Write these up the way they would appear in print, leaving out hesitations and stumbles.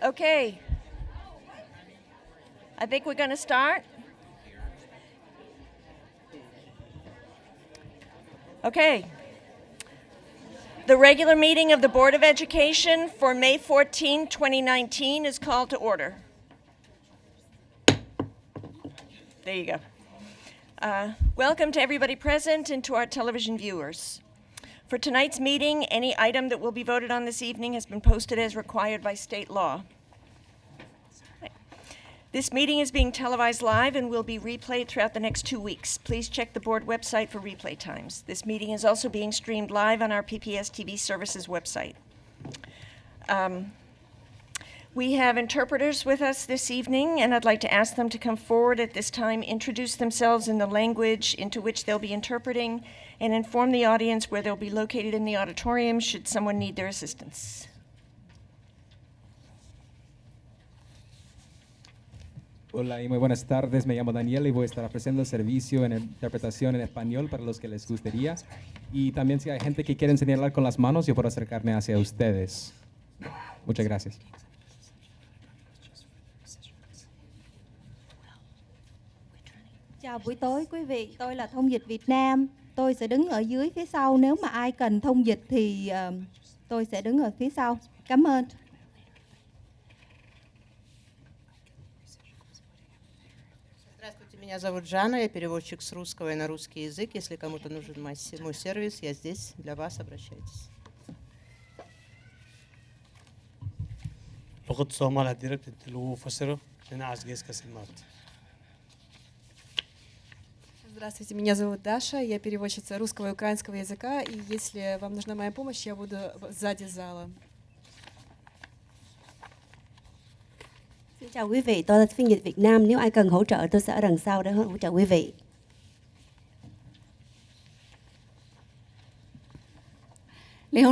Okay. I think we're going to start. Okay. The regular meeting of the Board of Education for May 14, 2019 is called to order. There you go. Welcome to everybody present and to our television viewers. For tonight's meeting, any item that will be voted on this evening has been posted as required by state law. This meeting is being televised live and will be replayed throughout the next 2 weeks. Please check the board website for replay times. This meeting is also being streamed live on our PPS TV Services website. We have interpreters with us this evening, and I'd like to ask them to come forward at this time, introduce themselves in the language into which they'll be interpreting, and inform the audience where they'll be located in the auditorium should someone need their assistance. Hola y muy buenas tardes, me llamo Daniel y voy a estar ofreciendo el servicio en interpretación en español para los que les gustaría. Y también si hay gente que quiere señalar con las manos, yo puedo acercarme hacia ustedes. Muchas gracias. Chào buổi tối quý vị, tôi là thông dịch Việt Nam. Tôi sẽ đứng ở dưới phía sau, nếu mà ai cần thông dịch thì tôi sẽ đứng ở phía sau. Cảm ơn. Здравствуйте, меня зовут Жанна, я переводчик с русского и на русский язык. Если кому-то нужен мой сервис, я здесь для вас, обращайтесь. لغة الصومال هديرك تلو فسره لنا عزجيس كسمات. Здравствуйте, меня зовут Даша, я переводчица русского и украинского языка, и если вам нужна моя помощь, я буду сзади зала. Xin chào quý vị, tôi là phiên dịch Việt Nam. Nếu ai cần hỗ trợ, tôi sẽ ở đằng sau để hỗ trợ quý vị. 你好，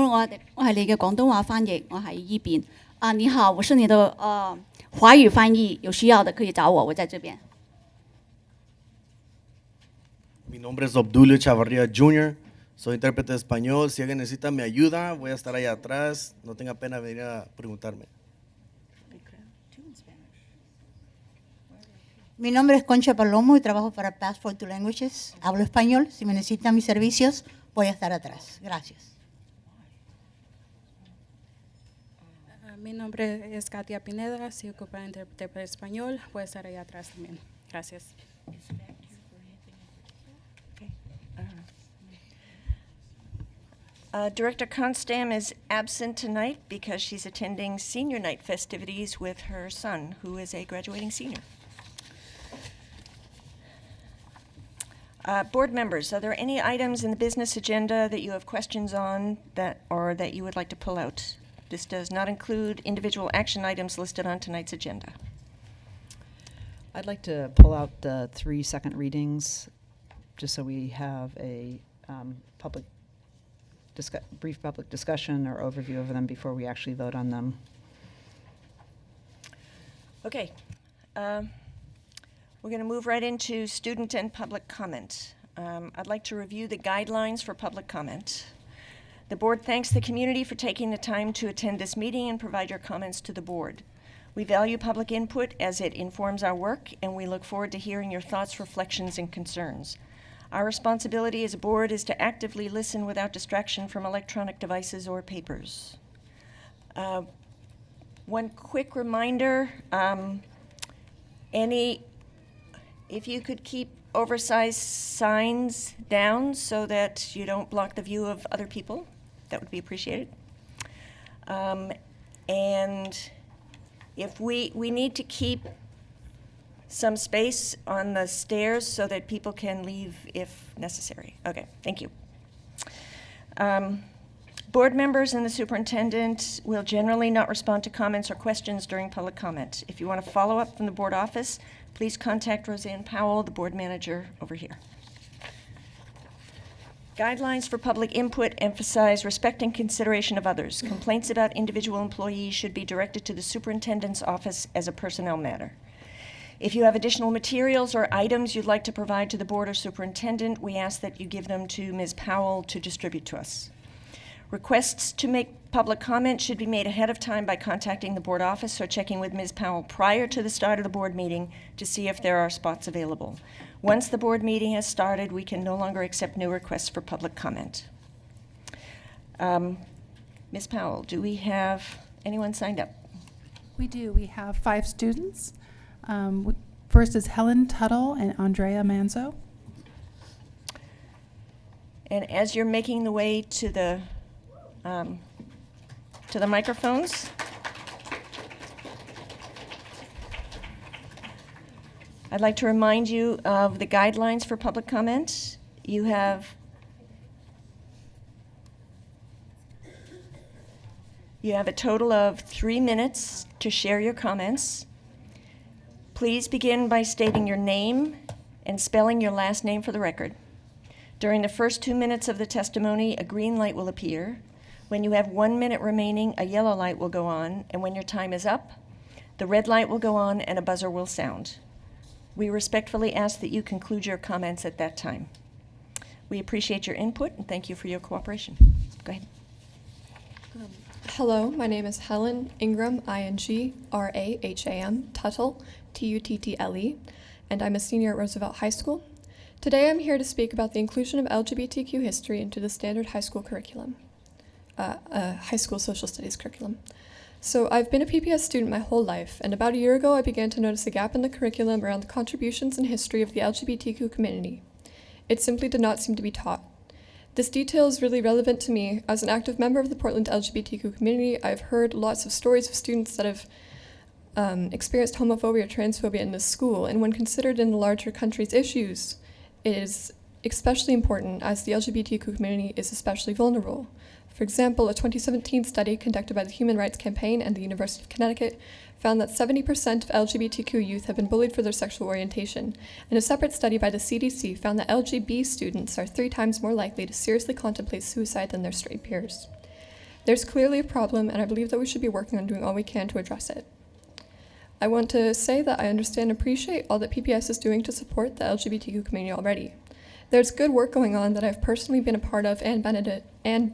我係你嘅廣東話翻譯，我喺依邊。你好，我是你的華語翻譯，有需要的可以找我，我在這邊。Mi nombre es Obdulio Chavarría Jr., soy intérprete de español. Si alguien necesita mi ayuda, voy a estar allá atrás. No tenga pena venir a preguntarme. Mi nombre es Concha Palomo y trabajo para Passport to Languages. Hablo español. Si me necesitan mis servicios, voy a estar atrás. Gracias. Mi nombre es Katia Pineda, soy ocupada intérprete español, voy a estar ahí atrás también. Gracias. Director Constam is absent tonight because she's attending senior night festivities with her son, who is a graduating senior. Board members, are there any items in the business agenda that you have questions on that you would like to pull out? This does not include individual action items listed on tonight's agenda. I'd like to pull out the 3 second readings, just so we have a brief public discussion or overview of them before we actually vote on them. Okay. We're going to move right into student and public comment. I'd like to review the guidelines for public comment. The board thanks the community for taking the time to attend this meeting and provide your comments to the board. We value public input as it informs our work, and we look forward to hearing your thoughts, reflections, and concerns. Our responsibility as a board is to actively listen without distraction from electronic devices or papers. One quick reminder, if you could keep oversized signs down so that you don't block the view of other people, that would be appreciated. And if we need to keep some space on the stairs so that people can leave if necessary. Okay, thank you. Board members and the superintendent will generally not respond to comments or questions during public comment. If you want to follow up from the board office, please contact Roseanne Powell, the board manager over here. Guidelines for public input emphasize respect and consideration of others. Complaints about individual employees should be directed to the superintendent's office as a personnel matter. If you have additional materials or items you'd like to provide to the board or superintendent, we ask that you give them to Ms. Powell to distribute to us. Requests to make public comment should be made ahead of time by contacting the board office or checking with Ms. Powell prior to the start of the board meeting to see if there are spots available. Once the board meeting has started, we can no longer accept new requests for public comment. Ms. Powell, do we have anyone signed up? We do. We have 5 students. First is Helen Tuttle and Andrea Manzo. And as you're making the way to the microphones, I'd like to remind you of the guidelines for public comment. You have a total of 3 minutes to share your comments. Please begin by stating your name and spelling your last name for the record. During the first 2 minutes of the testimony, a green light will appear. When you have 1 minute remaining, a yellow light will go on, and when your time is up, the red light will go on and a buzzer will sound. We respectfully ask that you conclude your comments at that time. We appreciate your input and thank you for your cooperation. Go ahead. Hello, my name is Helen Ingram, I-N-G-R-A-H-A-M, Tuttle, T-U-T-T-L-E, and I'm a senior at Roosevelt High School. Today I'm here to speak about the inclusion of LGBTQ history into the standard high school curriculum, high school social studies curriculum. So I've been a PPS student my whole life, and about a year ago I began to notice a gap in the curriculum around the contributions and history of the LGBTQ community. It simply did not seem to be taught. This detail is really relevant to me. As an active member of the Portland LGBTQ community, I've heard lots of stories of students that have experienced homophobia or transphobia in this school, and when considered in the larger country's issues, it is especially important as the LGBTQ community is especially vulnerable. For example, a 2017 study conducted by the Human Rights Campaign and the University of Connecticut found that 70% of LGBTQ youth have been bullied for their sexual orientation, and a separate study by the CDC found that LGB students are 3 times more likely to seriously contemplate suicide than their straight peers. There's clearly a problem, and I believe that we should be working on doing all we can to address it. I want to say that I understand and appreciate all that PPS is doing to support the LGBTQ community already. There's good work going on that I've personally been a part of and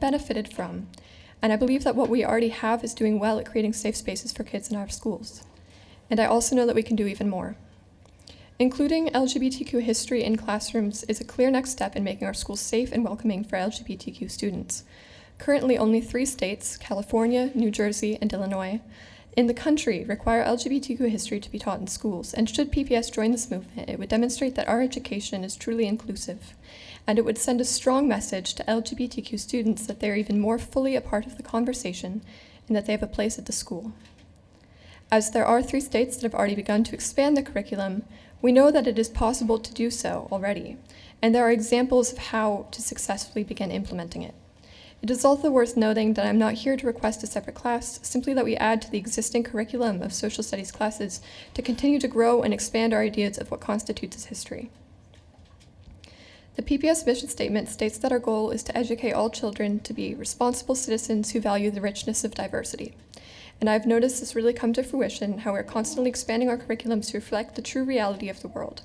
benefited from, and I believe that what we already have is doing well at creating safe spaces for kids in our schools. And I also know that we can do even more. Including LGBTQ history in classrooms is a clear next step in making our schools safe and welcoming for LGBTQ students. Currently, only 3 states, California, New Jersey, and Illinois, in the country require LGBTQ history to be taught in schools, and should PPS join this movement, it would demonstrate that our education is truly inclusive, and it would send a strong message to LGBTQ students that they are even more fully a part of the conversation and that they have a place at the school. As there are 3 states that have already begun to expand the curriculum, we know that it is possible to do so already, and there are examples of how to successfully begin implementing it. It is also worth noting that I'm not here to request a separate class, simply that we add to the existing curriculum of social studies classes to continue to grow and expand our ideas of what constitutes as history. The PPS mission statement states that our goal is to educate all children to be responsible citizens who value the richness of diversity. And I've noticed this really come to fruition, how we're constantly expanding our curriculums to reflect the true reality of the world.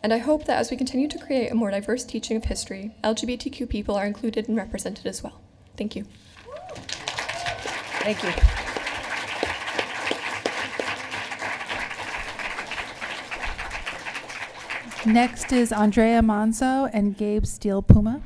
And I hope that as we continue to create a more diverse teaching of history, LGBTQ people are included and represented as well. Thank you. Thank you. Next is Andrea Manzo and Gabe Steele-Puma.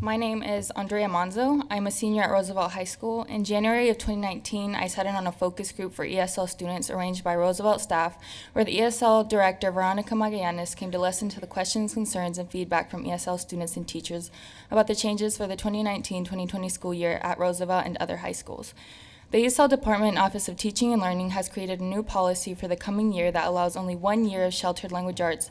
My name is Andrea Manzo. I'm a senior at Roosevelt High School. In January of 2019, I sat in on a focus group for ESL students arranged by Roosevelt staff, where the ESL director, Veronica Magallanes, came to listen to the questions, concerns, and feedback from ESL students and teachers about the changes for the 2019-2020 school year at Roosevelt and other high schools. The ESL Department Office of Teaching and Learning has created a new policy for the coming year that allows only 1 year of sheltered language arts,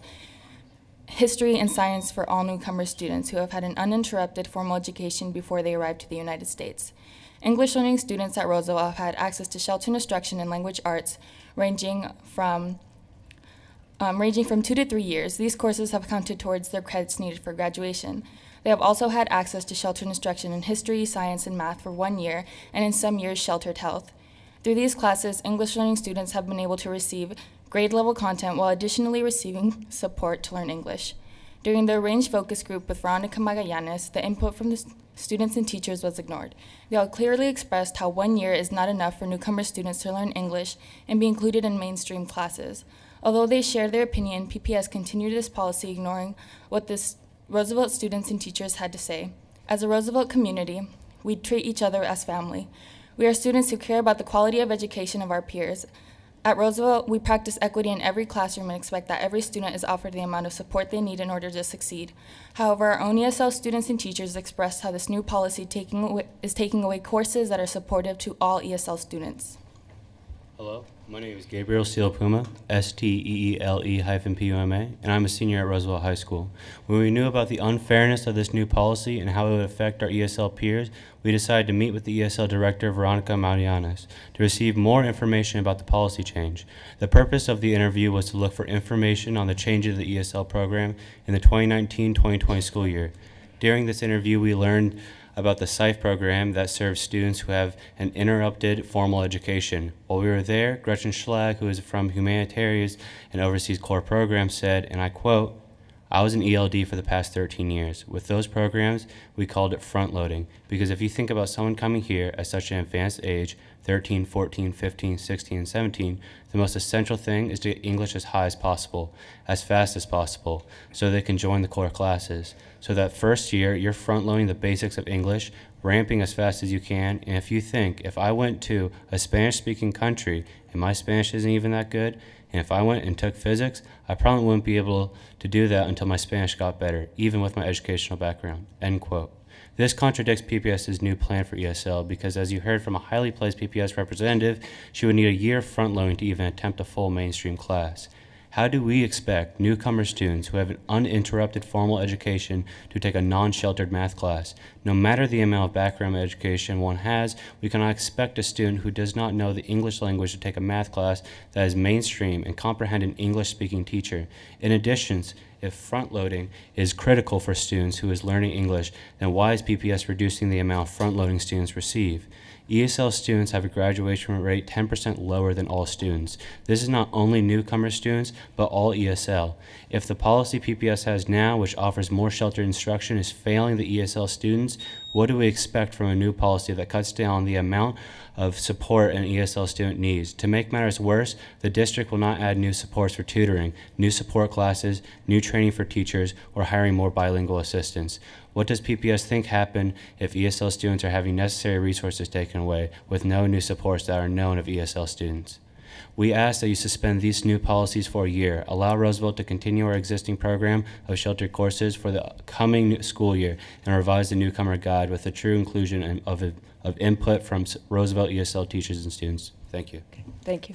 history, and science for all newcomer students who have had an uninterrupted formal education before they arrived to the United States. English learning students at Roosevelt have had access to sheltered instruction in language arts ranging from ranging from 2 to 3 years. These courses have counted towards their credits needed for graduation. They have also had access to sheltered instruction in history, science, and math for 1 year, and in some years, sheltered health. Through these classes, English learning students have been able to receive grade-level content while additionally receiving support to learn English. During the arranged focus group with Veronica Magallanes, the input from the students and teachers was ignored. They all clearly expressed how 1 year is not enough for newcomer students to learn English and be included in mainstream classes. Although they shared their opinion, PPS continued this policy, ignoring what the Roosevelt students and teachers had to say. As a Roosevelt community, we treat each other as family. We are students who care about the quality of education of our peers. At Roosevelt, we practice equity in every classroom and expect that every student is offered the amount of support they need in order to succeed. However, our own ESL students and teachers expressed how this new policy is taking away courses that are supportive to all ESL students. Hello, my name is Gabriel Steele Puma, STEELE-PUMA, and I'm a senior at Roosevelt High School. When we knew about the unfairness of this new policy and how it would affect our ESL peers, we decided to meet with the ESL director, Veronica Marianas, to receive more information about the policy change. The purpose of the interview was to look for information on the change of the ESL program in the 2019-2020 school year. During this interview, we learned about the SIFE program that serves students who have an interrupted formal education. While we were there, Gretchen Schlag, who is from Humanitarians and oversees core programs, said, and I quote, "I was in ELD for the past 13 years. With those programs, we called it front loading, because if you think about someone coming here at such an advanced age, 13, 14, 15, 16, and 17, the most essential thing is to get English as high as possible, as fast as possible, so they can join the core classes. So that first year, you're front-loading the basics of English, ramping as fast as you can, and if you think, if I went to a Spanish-speaking country and my Spanish isn't even that good, and if I went and took physics, I probably wouldn't be able to do that until my Spanish got better, even with my educational background," end quote. This contradicts PPS's new plan for ESL because, as you heard from a highly placed PPS representative, she would need a year of front-loading to even attempt a full mainstream class. How do we expect newcomer students who have an uninterrupted formal education to take a non-sheltered math class? No matter the amount of background education one has, we cannot expect a student who does not know the English language to take a math class that is mainstream and comprehend an English-speaking teacher. In addition, if front-loading is critical for students who is learning English, then why is PPS reducing the amount of front-loading students receive? ESL students have a graduation rate 10% lower than all students. This is not only newcomer students, but all ESL. If the policy PPS has now, which offers more sheltered instruction, is failing the ESL students, what do we expect from a new policy that cuts down the amount of support an ESL student needs? To make matters worse, the district will not add new supports for tutoring, new support classes, new training for teachers, or hiring more bilingual assistants. What does PPS think happen if ESL students are having necessary resources taken away with no new supports that are known of ESL students? We ask that you suspend these new policies for a year, allow Roosevelt to continue our existing program of sheltered courses for the coming school year, and revise the newcomer guide with the true inclusion of input from Roosevelt ESL teachers and students. Thank you. Thank you.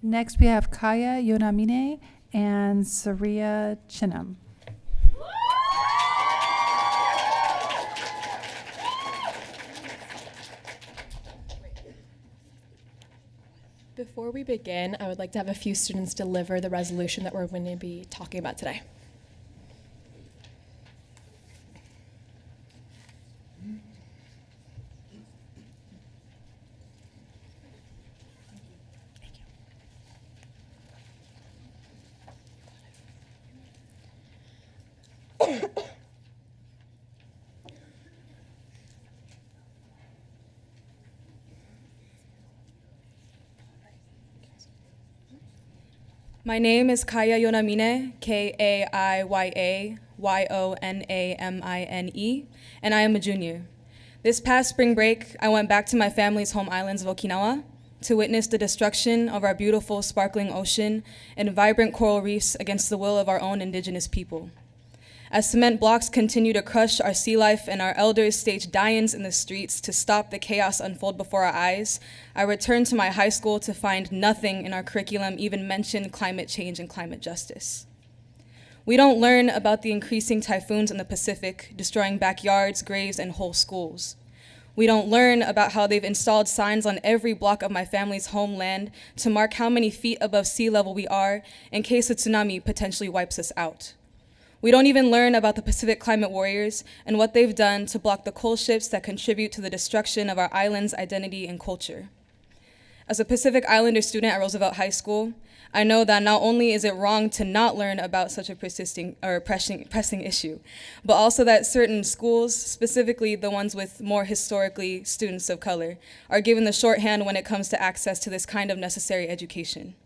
Next, we have Kaya Yonamine and Saria Chinam. Before we begin, I would like to have a few students deliver the resolution that we're going to be talking about today. My name is Kaya Yonamine, KaiyaYonamine, and I am a junior. This past spring break, I went back to my family's home islands of Okinawa to witness the destruction of our beautiful, sparkling ocean and vibrant coral reefs against the will of our own indigenous people. As cement blocks continue to crush our sea life and our elders stage die-ins in the streets to stop the chaos unfold before our eyes, I returned to my high school to find nothing in our curriculum even mention climate change and climate justice. We don't learn about the increasing typhoons in the Pacific, destroying backyards, graves, and whole schools. We don't learn about how they've installed signs on every block of my family's homeland to mark how many feet above sea level we are in case a tsunami potentially wipes us out. We don't even learn about the Pacific Climate Warriors and what they've done to block the coal ships that contribute to the destruction of our island's identity and culture. As a Pacific Islander student at Roosevelt High School, I know that not only is it wrong to not learn about such a pressing issue, but also that certain schools, specifically the ones with more historically students of color, are given the shorthand when it comes to access to this kind of necessary education.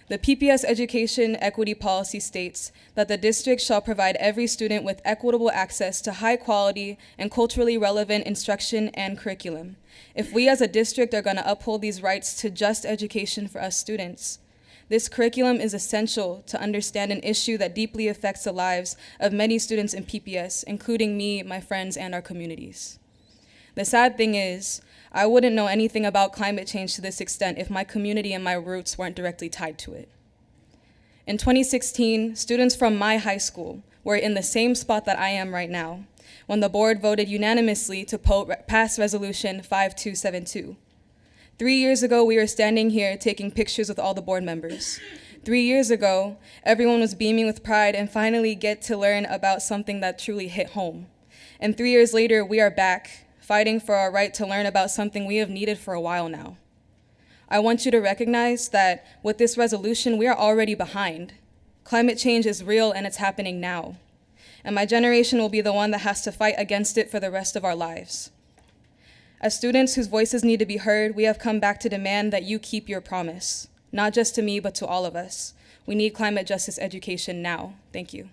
The PPS education equity policy states that the district shall provide every student with equitable access to high quality and culturally relevant instruction and curriculum. If we as a district are going to uphold these rights to just education for us students, this curriculum is essential to understand an issue that deeply affects the lives of many students in PPS, including me, my friends, and our communities. The sad thing is, I wouldn't know anything about climate change to this extent if my community and my roots weren't directly tied to it. In 2016, students from my high school were in the same spot that I am right now, when the board voted unanimously to pass Resolution 5272. 3 years ago, we were standing here taking pictures with all the board members. 3 years ago, everyone was beaming with pride and finally get to learn about something that truly hit home. And 3 years later, we are back, fighting for our right to learn about something we have needed for a while now. I want you to recognize that with this resolution, we are already behind. Climate change is real and it's happening now. And my generation will be the one that has to fight against it for the rest of our lives. As students whose voices need to be heard, we have come back to demand that you keep your promise, not just to me, but to all of us. We need climate justice education now. Thank you.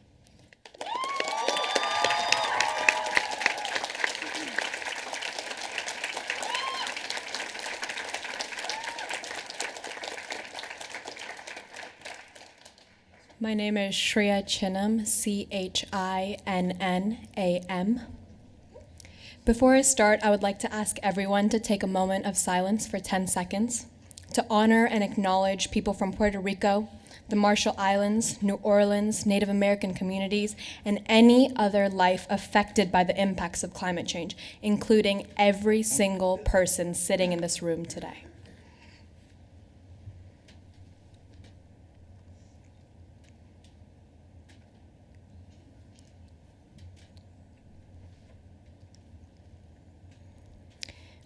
My name is Shreya Chinnam, Chinnam. Before I start, I would like to ask everyone to take a moment of silence for 10 seconds to honor and acknowledge people from Puerto Rico, the Marshall Islands, New Orleans, Native American communities, and any other life affected by the impacts of climate change, including every single person sitting in this room today.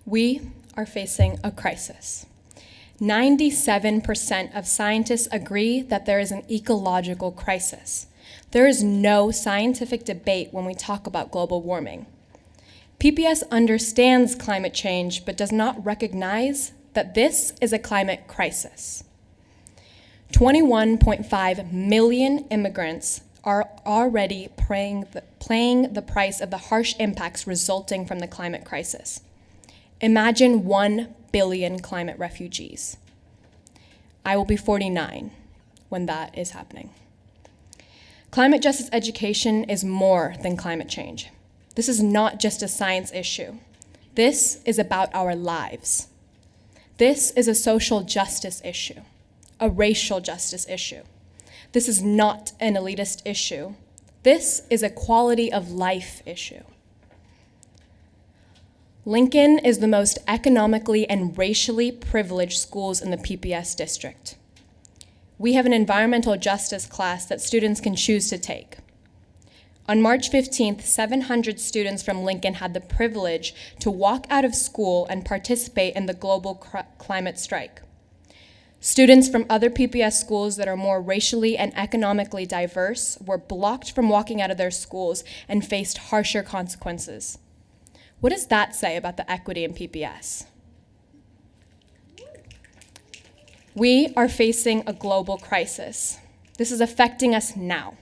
We are facing a crisis. 97% of scientists agree that there is an ecological crisis. There is no scientific debate when we talk about global warming. PPS understands climate change, but does not recognize that this is a climate crisis. 21.5 million immigrants are already paying the price of the harsh impacts resulting from the climate crisis. Imagine 1 billion climate refugees. I will be 49 when that is happening. Climate justice education is more than climate change. This is not just a science issue. This is about our lives. This is a social justice issue, a racial justice issue. This is not an elitist issue. This is a quality of life issue. Lincoln is the most economically and racially privileged schools in the PPS district. We have an environmental justice class that students can choose to take. On March 15th, 700 students from Lincoln had the privilege to walk out of school and participate in the global climate strike. Students from other PPS schools that are more racially and economically diverse were blocked from walking out of their schools and faced harsher consequences. What does that say about the equity in PPS? We are facing a global crisis. This is affecting us now.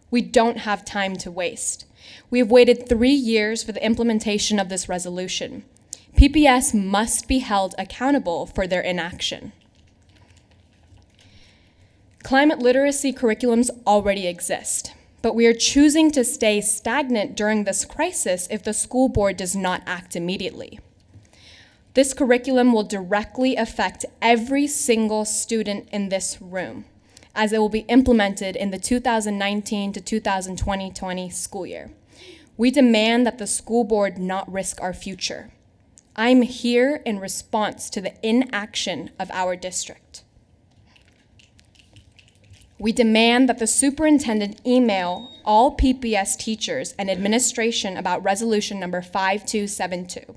We don't have time to waste. We have waited 3 years for the implementation of this resolution. PPS must be held accountable for their inaction. Climate literacy curriculums already exist, but we are choosing to stay stagnant during this crisis if the school board does not act immediately. This curriculum will directly affect every single student in this room, as it will be implemented in the 2019 to 2020 school year. We demand that the school board not risk our future. I'm here in response to the inaction of our district. We demand that the superintendent email all PPS teachers and administration about resolution number 5272,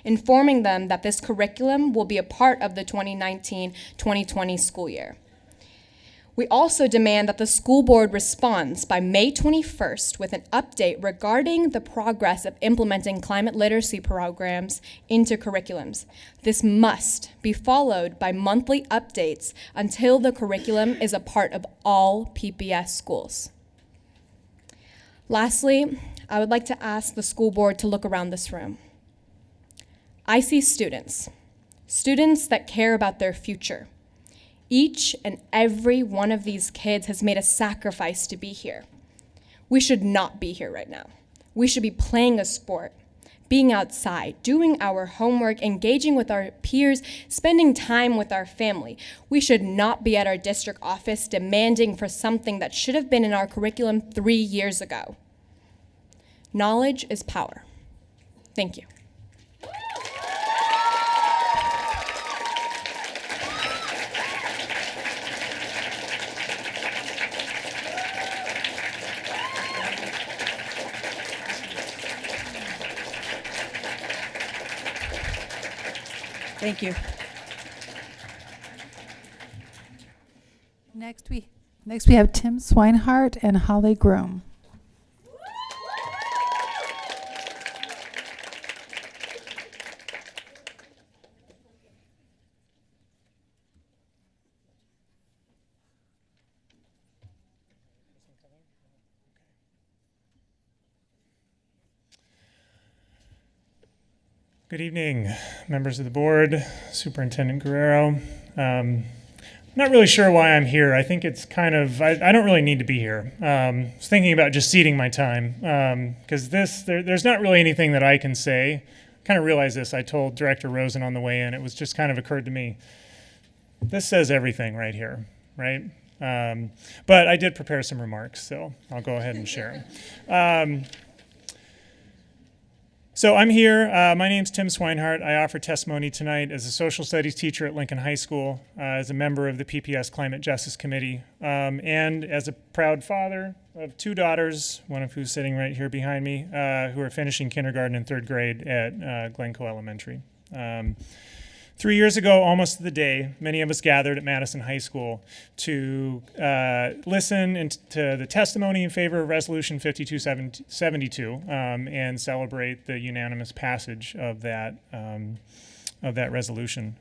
informing them that this curriculum will be a part of the 2019-2020 school year. We also demand that the school board responds by May 21st with an update regarding the progress of implementing climate literacy programs into curriculums. This must be followed by monthly updates until the curriculum is a part of all PPS schools. Lastly, I would like to ask the school board to look around this room. I see students that care about their future. Each and every one of these kids has made a sacrifice to be here. We should not be here right now. We should be playing a sport, being outside, doing our homework, engaging with our peers, spending time with our family. We should not be at our district office demanding for something that should have been in our curriculum 3 years ago. Knowledge is power. Thank you. Thank you. Next we have Tim Swinehart and Holly Groom. Good evening, members of the board, Superintendent Guerrero. Not really sure why I'm here. I think it's kind of, I don't really need to be here. I was thinking about just ceding my time because there's not really anything that I can say. Kind of realized this. I told Director Rosen on the way in. It was just kind of occurred to me. This says everything right here, right? But I did prepare some remarks, so I'll go ahead and share them. So I'm here. My name's Tim Swinehart. I offer testimony tonight as a social studies teacher at Lincoln High School, as a member of the PPS Climate Justice Committee, and as a proud father of 2 daughters, one of who's sitting right here behind me, who are finishing kindergarten and 3rd grade at Glencoe Elementary. 3 years ago, almost to the day, many of us gathered at Madison High School to listen to the testimony in favor of Resolution 5272 and celebrate the unanimous passage of that resolution.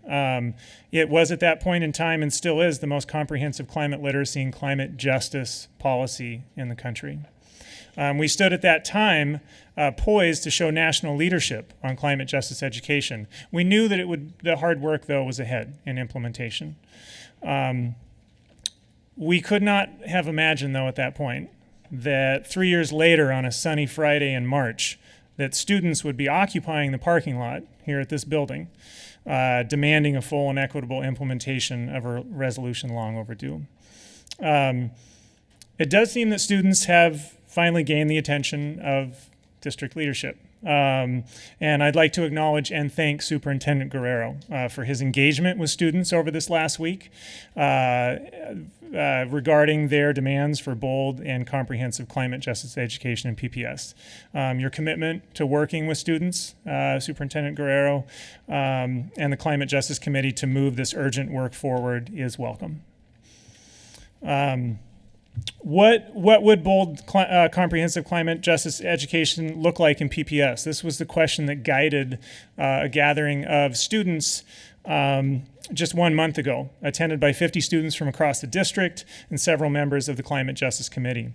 It was at that point in time, and still is, the most comprehensive climate literacy and climate justice policy in the country. We stood at that time poised to show national leadership on climate justice education. We knew that the hard work, though, was ahead in implementation. We could not have imagined, though, at that point, that 3 years later on a sunny Friday in March, that students would be occupying the parking lot here at this building, demanding a full and equitable implementation of a resolution long overdue. It does seem that students have finally gained the attention of district leadership. And I'd like to acknowledge and thank Superintendent Guerrero for his engagement with students over this last week regarding their demands for bold and comprehensive climate justice education in PPS. Your commitment to working with students, Superintendent Guerrero, and the Climate Justice Committee to move this urgent work forward is welcome. What would bold comprehensive climate justice education look like in PPS? This was the question that guided a gathering of students just 1 month ago, attended by 50 students from across the district and several members of the Climate Justice Committee.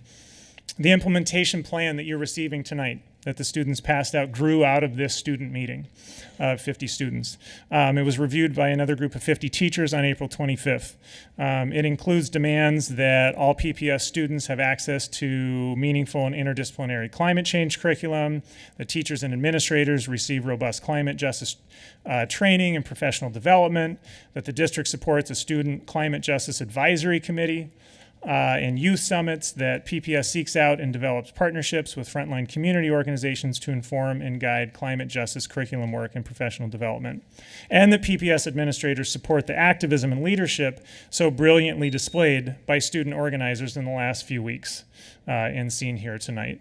The implementation plan that you're receiving tonight that the students passed out grew out of this student meeting of 50 students. It was reviewed by another group of 50 teachers on April 25th. It includes demands that all PPS students have access to meaningful and interdisciplinary climate change curriculum, that teachers and administrators receive robust climate justice training and professional development, that the district supports a student climate justice advisory committee, and youth summits, that PPS seeks out and develops partnerships with frontline community organizations to inform and guide climate justice curriculum work and professional development, and that PPS administrators support the activism and leadership so brilliantly displayed by student organizers in the last few weeks and seen here tonight.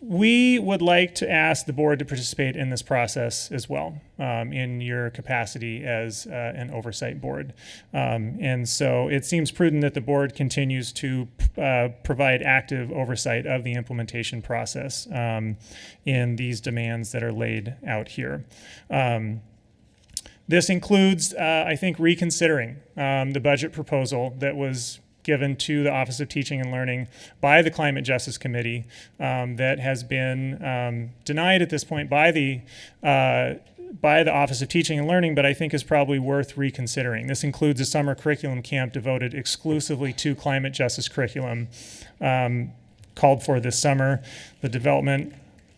We would like to ask the board to participate in this process as well, in your capacity as an oversight board. And so it seems prudent that the board continues to provide active oversight of the implementation process in these demands that are laid out here. This includes, I think, reconsidering the budget proposal that was given to the Office of Teaching and Learning by the Climate Justice Committee that has been denied at this point by the Office of Teaching and Learning, but I think is probably worth reconsidering. This includes a summer curriculum camp devoted exclusively to climate justice curriculum called for this summer, the development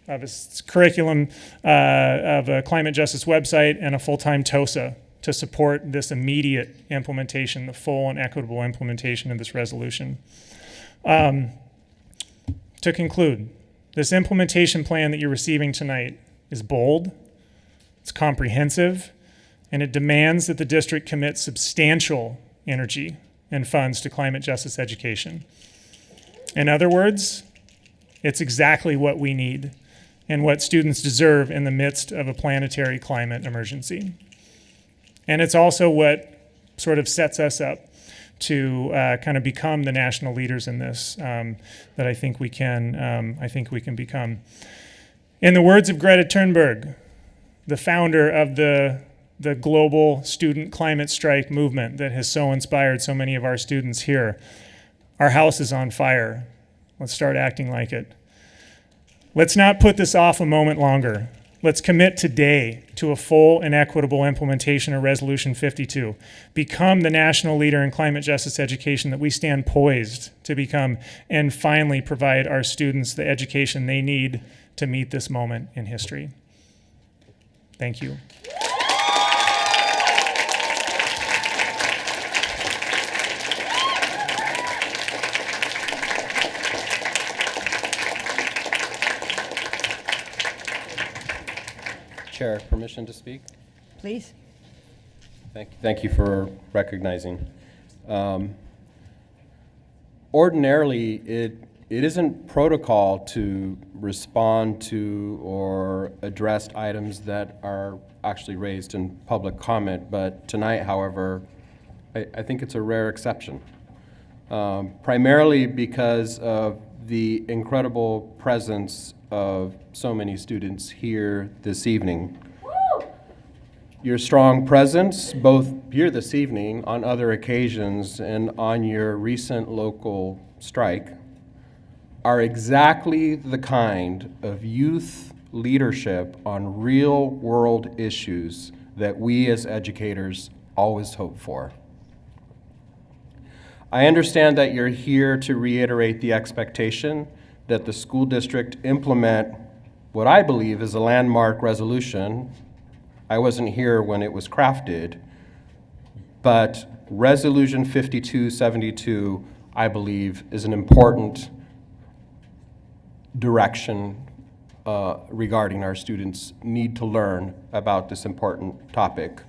of a curriculum of a climate justice website, and a full-time TOSA to support this immediate implementation, the full and equitable implementation of this resolution. To conclude, this implementation plan that you're receiving tonight is bold, it's comprehensive, and it demands that the district commit substantial energy and funds to climate justice education. In other words, it's exactly what we need and what students deserve in the midst of a planetary climate emergency. And it's also what sort of sets us up to kind of become the national leaders in this that I think we can become. In the words of Greta Thunberg, the founder of the global student climate strike movement that has so inspired so many of our students here, our house is on fire. Let's start acting like it. Let's not put this off a moment longer. Let's commit today to a full and equitable implementation of Resolution 52. Become the national leader in climate justice education that we stand poised to become, and finally provide our students the education they need to meet this moment in history. Thank you. Chair, permission to speak? Please. Thank you for recognizing. Ordinarily, it isn't protocol to respond to or address items that are actually raised in public comment, but tonight, however, I think it's a rare exception. Primarily because of the incredible presence of so many students here this evening. Your strong presence, both here this evening, on other occasions, and on your recent local strike, are exactly the kind of youth leadership on real-world issues that we as educators always hope for. I understand that you're here to reiterate the expectation that the school district implement what I believe is a landmark resolution. I wasn't here when it was crafted, but Resolution 5272, I believe, is an important direction regarding our students' need to learn about this important topic.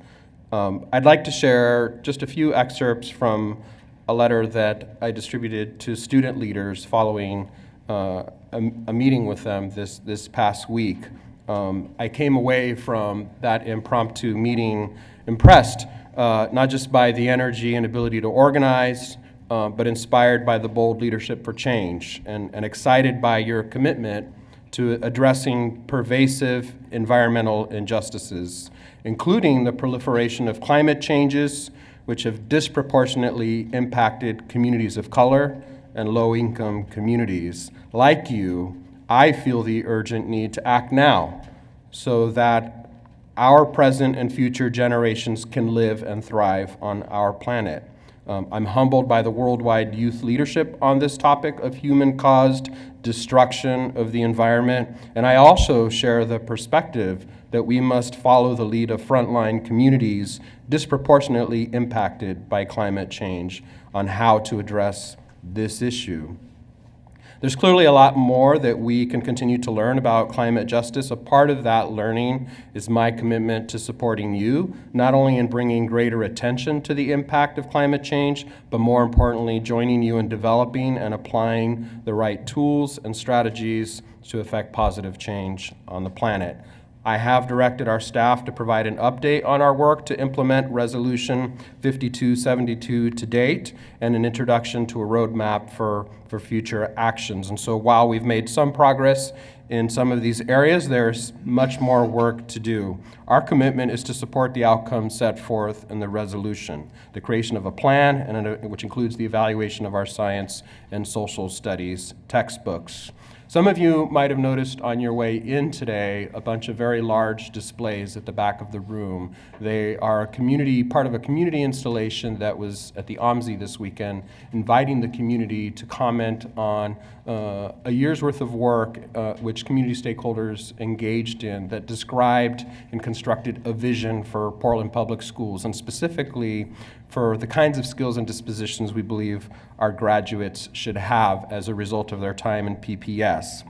I'd like to share just a few excerpts from a letter that I distributed to student leaders following a meeting with them this past week. I came away from that impromptu meeting impressed, not just by the energy and ability to organize, but inspired by the bold leadership for change, and excited by your commitment to addressing pervasive environmental injustices, including the proliferation of climate changes, which have disproportionately impacted communities of color and low-income communities. Like you, I feel the urgent need to act now so that our present and future generations can live and thrive on our planet. I'm humbled by the worldwide youth leadership on this topic of human-caused destruction of the environment, and I also share the perspective that we must follow the lead of frontline communities disproportionately impacted by climate change on how to address this issue. There's clearly a lot more that we can continue to learn about climate justice. A part of that learning is my commitment to supporting you, not only in bringing greater attention to the impact of climate change, but more importantly, joining you in developing and applying the right tools and strategies to effect positive change on the planet. I have directed our staff to provide an update on our work to implement Resolution 5272 to date and an introduction to a roadmap for future actions. And so while we've made some progress in some of these areas, there's much more work to do. Our commitment is to support the outcomes set forth in the resolution, the creation of a plan, which includes the evaluation of our science and social studies textbooks. Some of you might have noticed on your way in today a bunch of very large displays at the back of the room. They are part of a community installation that was at the OMSI this weekend, inviting the community to comment on a year's worth of work which community stakeholders engaged in that described and constructed a vision for Portland Public Schools, and specifically for the kinds of skills and dispositions we believe our graduates should have as a result of their time in PPS.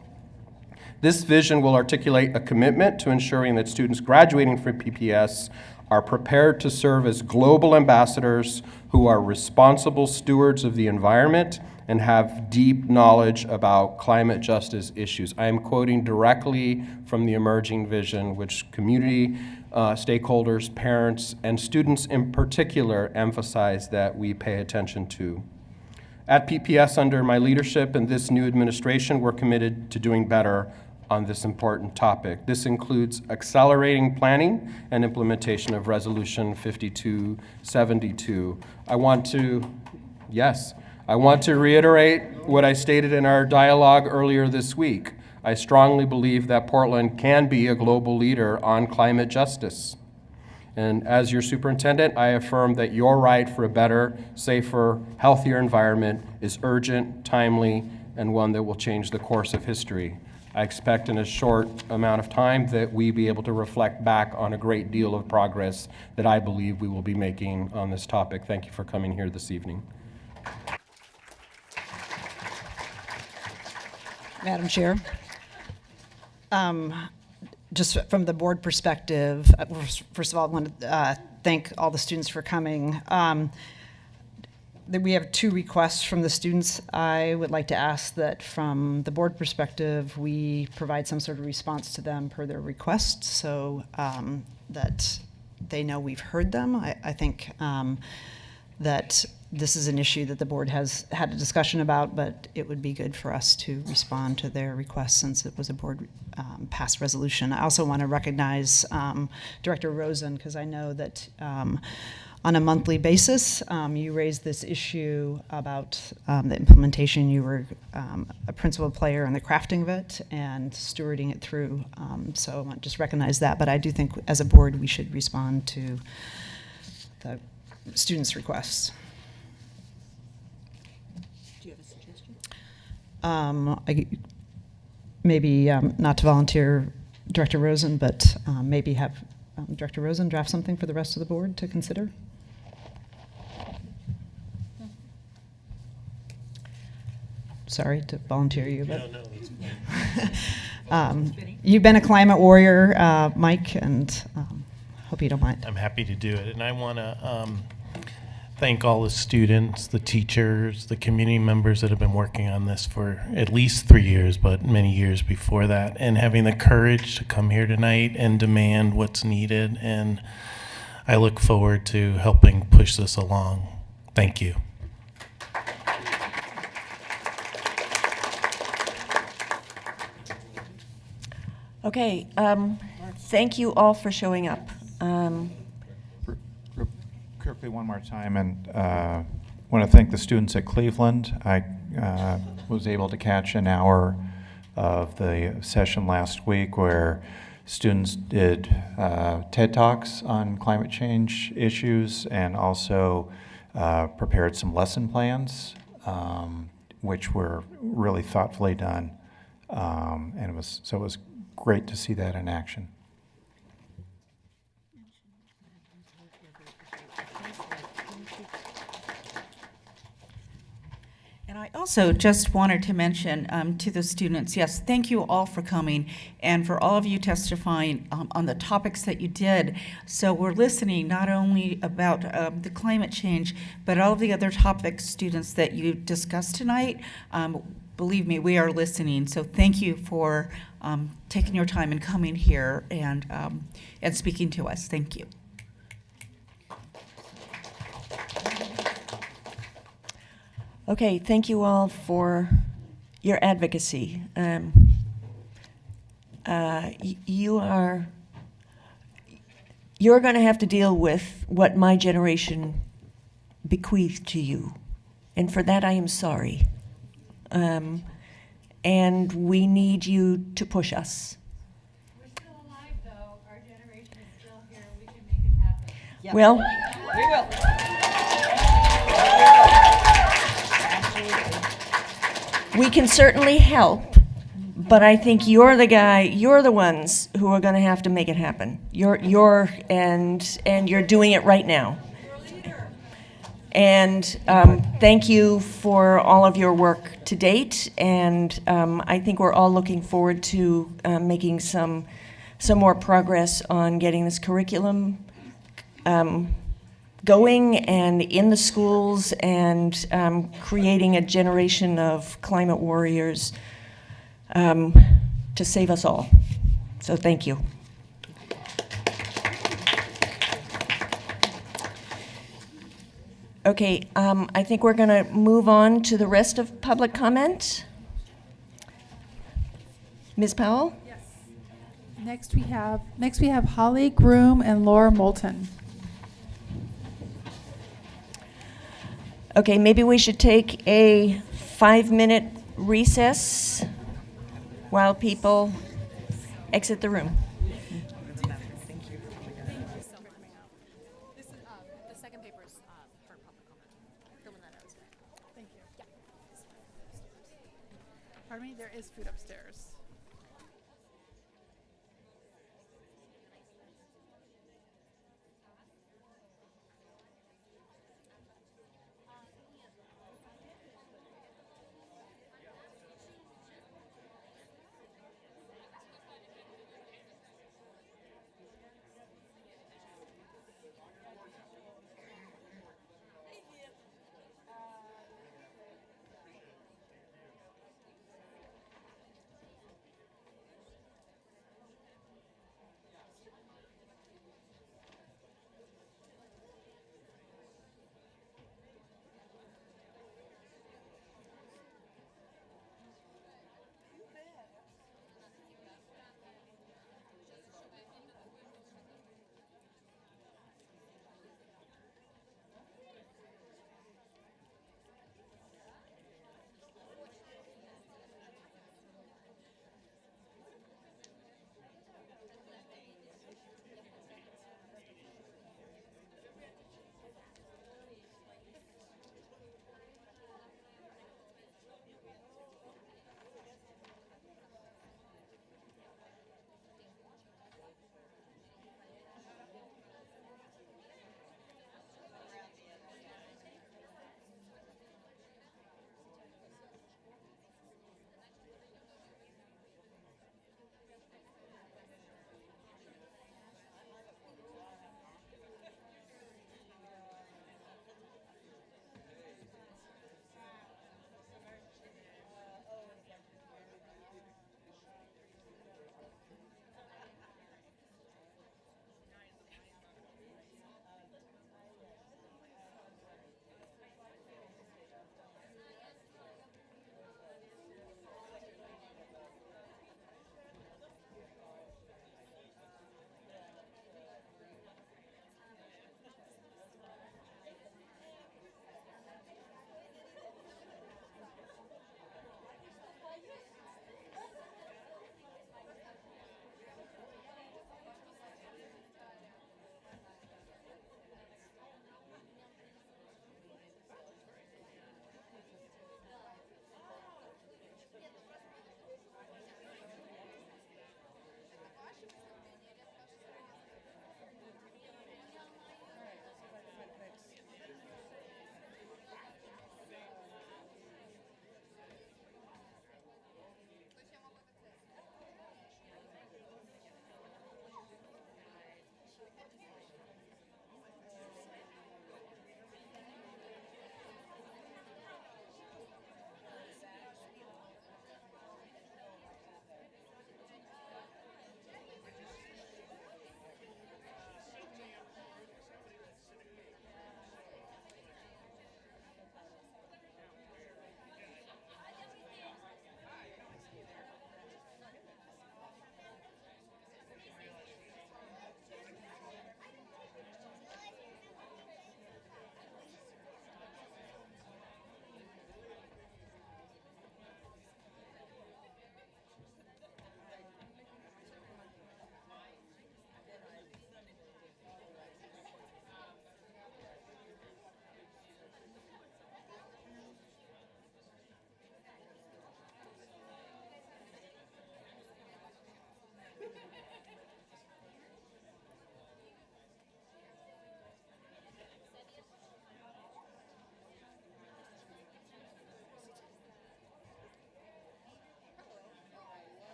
This vision will articulate a commitment to ensuring that students graduating from PPS are prepared to serve as global ambassadors who are responsible stewards of the environment and have deep knowledge about climate justice issues. I am quoting directly from the emerging vision, which community stakeholders, parents, and students in particular emphasize that we pay attention to. At PPS, under my leadership and this new administration, we're committed to doing better on this important topic. This includes accelerating planning and implementation of Resolution 5272. I want to reiterate what I stated in our dialogue earlier this week. I strongly believe that Portland can be a global leader on climate justice. And as your superintendent, I affirm that your right for a better, safer, healthier environment is urgent, timely, and one that will change the course of history. I expect in a short amount of time that we be able to reflect back on a great deal of progress that I believe we will be making on this topic. Thank you for coming here this evening. Madam Chair, just from the board perspective, first of all, I want to thank all the students for coming. We have two requests from the students. I would like to ask that from the board perspective, we provide some sort of response to them per their request so that they know we've heard them. I think that this is an issue that the board has had a discussion about, but it would be good for us to respond to their request since it was a board passed resolution. I also want to recognize Director Rosen, because I know that on a monthly basis, you raised this issue about the implementation. You were a principal player in the crafting of it and stewarding it through. So I want to just recognize that, but I do think as a board we should respond to the students' requests. Do you have a suggestion? Maybe not to volunteer Director Rosen, but maybe have Director Rosen draft something for the rest of the board to consider. Sorry to volunteer you, but you've been a climate warrior, Mike, and hope you don't mind. I'm happy to do it, and I want to thank all the students, the teachers, the community members that have been working on this for at least 3 years, but many years before that, and having the courage to come here tonight and demand what's needed. And I look forward to helping push this along. Thank you. Okay, thank you all for showing up. Quickly one more time, and want to thank the students at Cleveland. I was able to catch an hour of the session last week where students did TED Talks on climate change issues and also prepared some lesson plans, which were really thoughtfully done. And it was great to see that in action. And I also just wanted to mention to the students, yes, thank you all for coming and for all of you testifying on the topics that you did. So we're listening not only about the climate change, but all of the other topics, students, that you discussed tonight. Believe me, we are listening. So thank you for taking your time and coming here and speaking to us. Thank you. Okay, thank you all for your advocacy. You're going to have to deal with what my generation bequeathed to you, and for that I am sorry. And we need you to push us. We're still alive, though. Our generation is still here. We can make it happen. Yep. Well, we will. We can certainly help, but I think you're the ones who are going to have to make it happen. You're doing it right now. And thank you for all of your work to date, and I think we're all looking forward to making some more progress on getting this curriculum going and in the schools and creating a generation of climate warriors to save us all. So thank you. Okay, I think we're going to move on to the rest of public comment. Ms. Powell? Yes. Next we have Holly Groom and Laura Moulton. Okay, maybe we should take a 5-minute recess while people exit the room. Pardon me, there is food upstairs.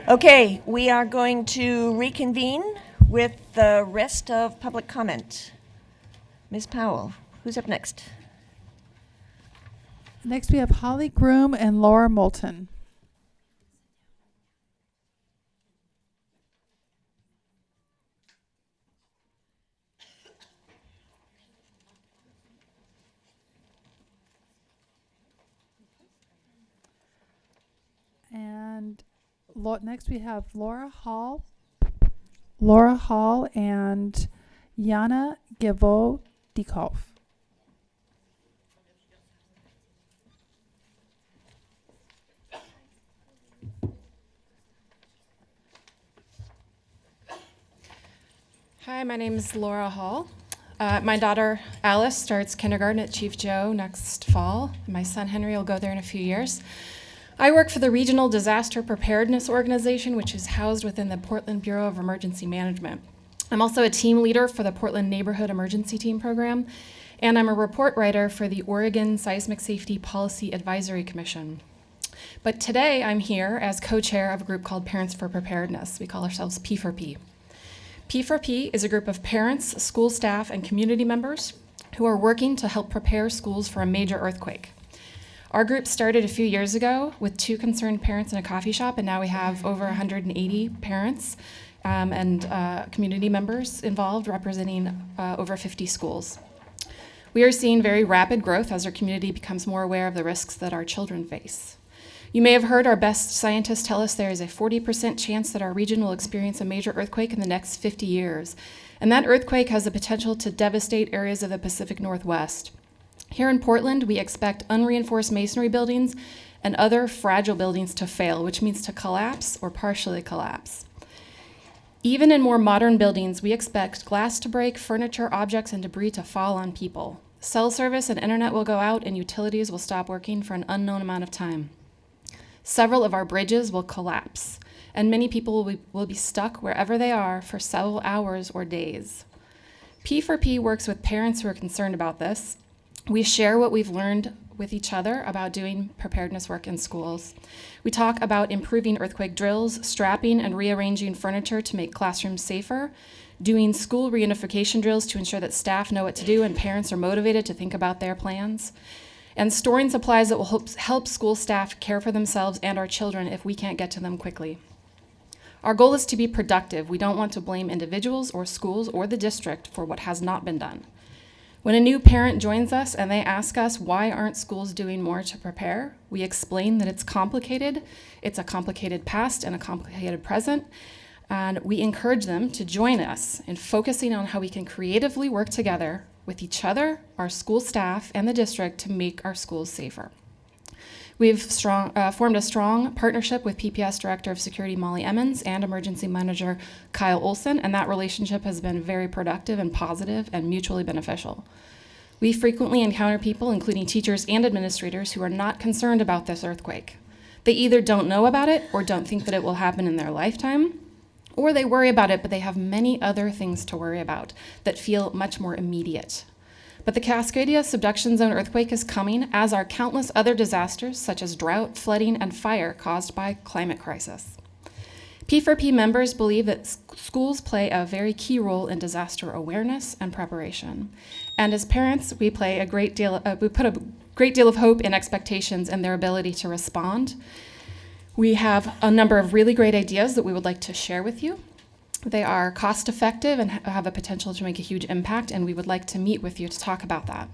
Okay, we are going to reconvene with the rest of public comment. Ms. Powell, who's up next? Next, we have Holly Groom and Laura Moulton. And next we have Laura Hall and Yana Gevo-Dikov. Hi, my name is Laura Hall. My daughter Alice starts kindergarten at Chief Joe next fall. My son Henry will go there in a few years. I work for the Regional Disaster Preparedness Organization, which is housed within the Portland Bureau of Emergency Management. I'm also a team leader for the Portland Neighborhood Emergency Team Program, and I'm a report writer for the Oregon Seismic Safety Policy Advisory Commission. But today I'm here as co-chair of a group called Parents for Preparedness. We call ourselves P4P. P4P is a group of parents, school staff, and community members who are working to help prepare schools for a major earthquake. Our group started a few years ago with 2 concerned parents in a coffee shop, and now we have over 180 parents and community members involved, representing over 50 schools. We are seeing very rapid growth as our community becomes more aware of the risks that our children face. You may have heard our best scientists tell us there is a 40% chance that our region will experience a major earthquake in the next 50 years, and that earthquake has the potential to devastate areas of the Pacific Northwest. Here in Portland, we expect unreinforced masonry buildings and other fragile buildings to fail, which means to collapse or partially collapse. Even in more modern buildings, we expect glass to break, furniture, objects, and debris to fall on people. Cell service and internet will go out, and utilities will stop working for an unknown amount of time. Several of our bridges will collapse, and many people will be stuck wherever they are for several hours or days. P4P works with parents who are concerned about this. We share what we've learned with each other about doing preparedness work in schools. We talk about improving earthquake drills, strapping and rearranging furniture to make classrooms safer, doing school reunification drills to ensure that staff know what to do and parents are motivated to think about their plans, and storing supplies that will help school staff care for themselves and our children if we can't get to them quickly. Our goal is to be productive. We don't want to blame individuals or schools or the district for what has not been done. When a new parent joins us and they ask us why aren't schools doing more to prepare, we explain that it's complicated. It's a complicated past and a complicated present. And we encourage them to join us in focusing on how we can creatively work together with each other, our school staff, and the district to make our schools safer. We've formed a strong partnership with PPS Director of Security Molly Emmons and Emergency Manager Kyle Olson, and that relationship has been very productive and positive and mutually beneficial. We frequently encounter people, including teachers and administrators, who are not concerned about this earthquake. They either don't know about it or don't think that it will happen in their lifetime, or they worry about it, but they have many other things to worry about that feel much more immediate. But the Cascadia subduction zone earthquake is coming, as are countless other disasters such as drought, flooding, and fire caused by climate crisis. P4P members believe that schools play a very key role in disaster awareness and preparation. And as parents, we put a great deal of hope and expectations in their ability to respond. We have a number of really great ideas that we would like to share with you. They are cost effective and have the potential to make a huge impact, and we would like to meet with you to talk about that.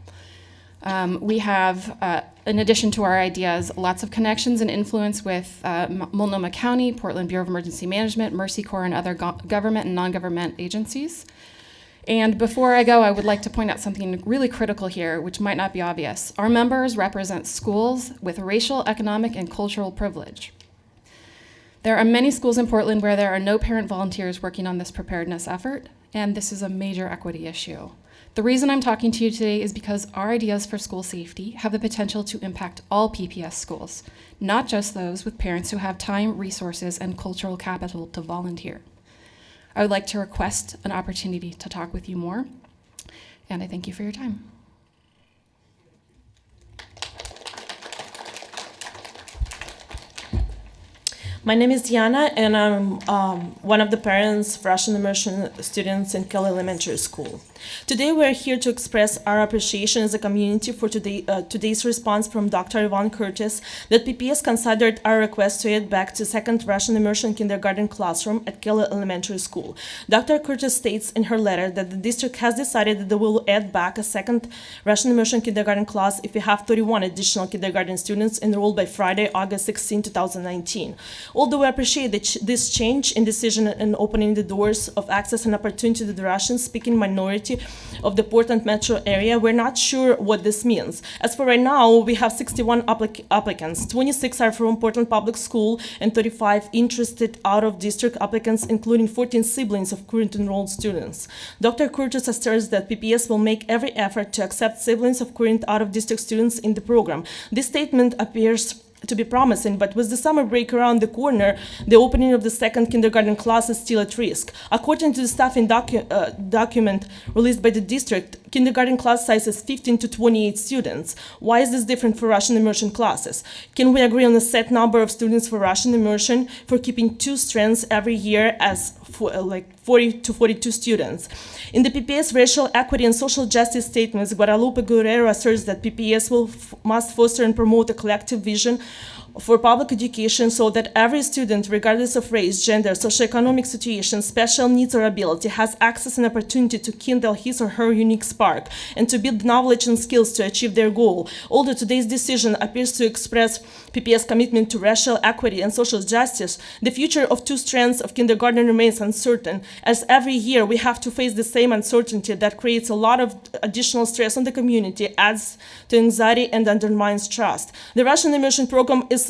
We have, in addition to our ideas, lots of connections and influence with Multnomah County, Portland Bureau of Emergency Management, Mercy Corps, and other government and non-government agencies. And before I go, I would like to point out something really critical here, which might not be obvious. Our members represent schools with racial, economic, and cultural privilege. There are many schools in Portland where there are no parent volunteers working on this preparedness effort, and this is a major equity issue. The reason I'm talking to you today is because our ideas for school safety have the potential to impact all PPS schools, not just those with parents who have time, resources, and cultural capital to volunteer. I would like to request an opportunity to talk with you more, and I thank you for your time. My name is Diana, and I'm one of the parents of Russian immersion students in Kelly Elementary School. Today, we're here to express our appreciation as a community for today's response from Dr. Ivan Curtis that PPS considered our request to add back to second Russian immersion kindergarten classroom at Kelly Elementary School. Dr. Curtis states in her letter that the district has decided that they will add back a second Russian immersion kindergarten class if we have 31 additional kindergarten students enrolled by Friday, August 16, 2019. Although we appreciate this change in decision and opening the doors of access and opportunity to the Russian-speaking minority of the Portland metro area, we're not sure what this means. As for right now, we have 61 applicants. 26 are from Portland Public School and 35 interested out-of-district applicants, including 14 siblings of current enrolled students. Dr. Curtis asserts that PPS will make every effort to accept siblings of current out-of-district students in the program. This statement appears to be promising, but with the summer break around the corner, the opening of the second kindergarten class is still at risk. According to the staffing document released by the district, kindergarten class size is 15 to 28 students. Why is this different for Russian immersion classes? Can we agree on a set number of students for Russian immersion for keeping 2 strands every year as 40 to 42 students? In the PPS racial equity and social justice statements, Guadalupe Guerrero asserts that PPS must foster and promote a collective vision for public education so that every student, regardless of race, gender, socioeconomic situation, special needs, or ability, has access and opportunity to kindle his or her unique spark and to build knowledge and skills to achieve their goal. Although today's decision appears to express PPS commitment to racial equity and social justice, the future of 2 strands of kindergarten remains uncertain, as every year we have to face the same uncertainty that creates a lot of additional stress on the community, adds to anxiety, and undermines trust. The Russian immersion program is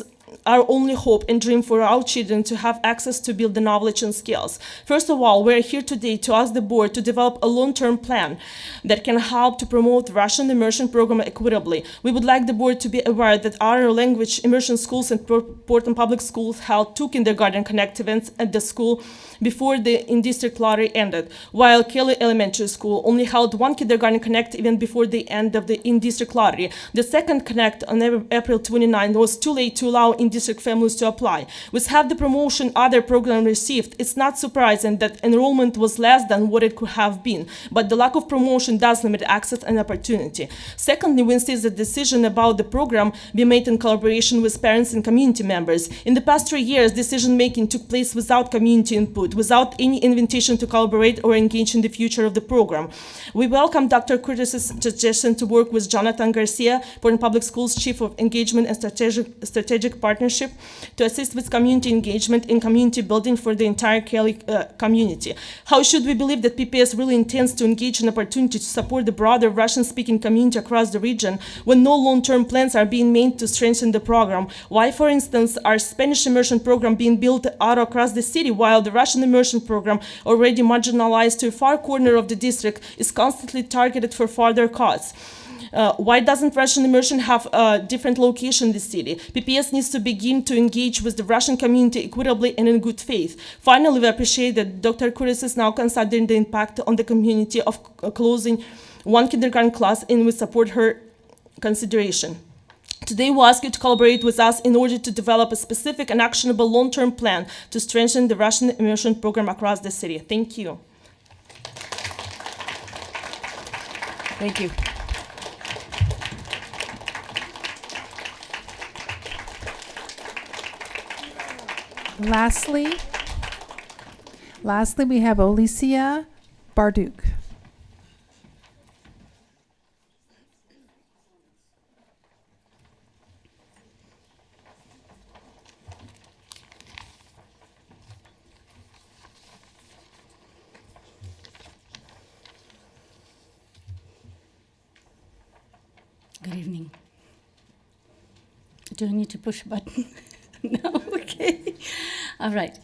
our only hope and dream for our children to have access to build the knowledge and skills. First of all, we're here today to ask the board to develop a long-term plan that can help to promote Russian immersion program equitably. We would like the board to be aware that our language immersion schools and Portland Public Schools held 2 kindergarten connect events at the school before the in-district lottery ended, while Kelly Elementary School only held 1 kindergarten connect event before the end of the in-district lottery. The second connect on April 29 was too late to allow in-district families to apply. With half the promotion other program received, it's not surprising that enrollment was less than what it could have been, but the lack of promotion does limit access and opportunity. Secondly, we insist that the decision about the program be made in collaboration with parents and community members. In the past 3 years, decision-making took place without community input, without any invitation to collaborate or engage in the future of the program. We welcome Dr. Curtis's suggestion to work with Jonathan Garcia, Portland Public Schools Chief of Engagement and Strategic Partnership, to assist with community engagement and community building for the entire Kelly community. How should we believe that PPS really intends to engage in opportunity to support the broader Russian-speaking community across the region when no long-term plans are being made to strengthen the program? Why, for instance, are Spanish immersion program being built out across the city while the Russian immersion program, already marginalized to a far corner of the district, is constantly targeted for further costs? Why doesn't Russian immersion have a different location in the city? PPS needs to begin to engage with the Russian community equitably and in good faith. Finally, we appreciate that Dr. Curtis is now considering the impact on the community of closing 1 kindergarten class, and we support her consideration. Today, we ask you to collaborate with us in order to develop a specific and actionable long-term plan to strengthen the Russian immersion program across the city. Thank you. Thank you. Lastly, we have Alicia Barduk. Good evening. Do I need to push a button? No? Okay. All right.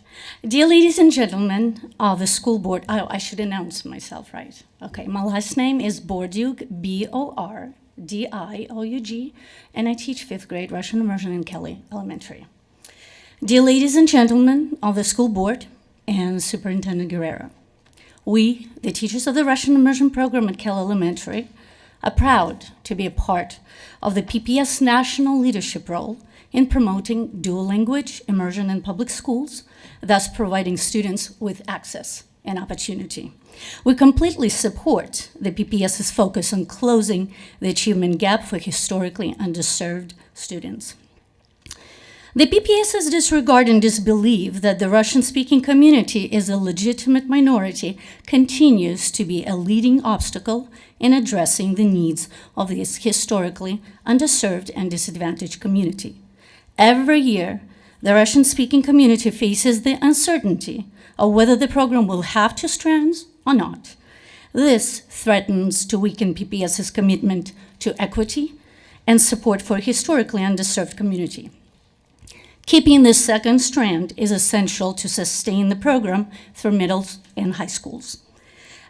Dear ladies and gentlemen of the school board, I should announce myself, right? Okay. My last name is Bordioug, B-O-R-D-I-O-U-G, and I teach 5th grade Russian immersion in Kelly Elementary. Dear ladies and gentlemen of the school board and Superintendent Guerrero, we, the teachers of the Russian immersion program at Kelly Elementary, are proud to be a part of the PPS national leadership role in promoting dual language immersion in public schools, thus providing students with access and opportunity. We completely support the PPS's focus on closing the achievement gap for historically underserved students. The PPS's disregard and disbelief that the Russian-speaking community is a legitimate minority continues to be a leading obstacle in addressing the needs of this historically underserved and disadvantaged community. Every year, the Russian-speaking community faces the uncertainty of whether the program will have two strands or not. This threatens to weaken PPS's commitment to equity and support for a historically underserved community. Keeping this second strand is essential to sustain the program through middle and high schools.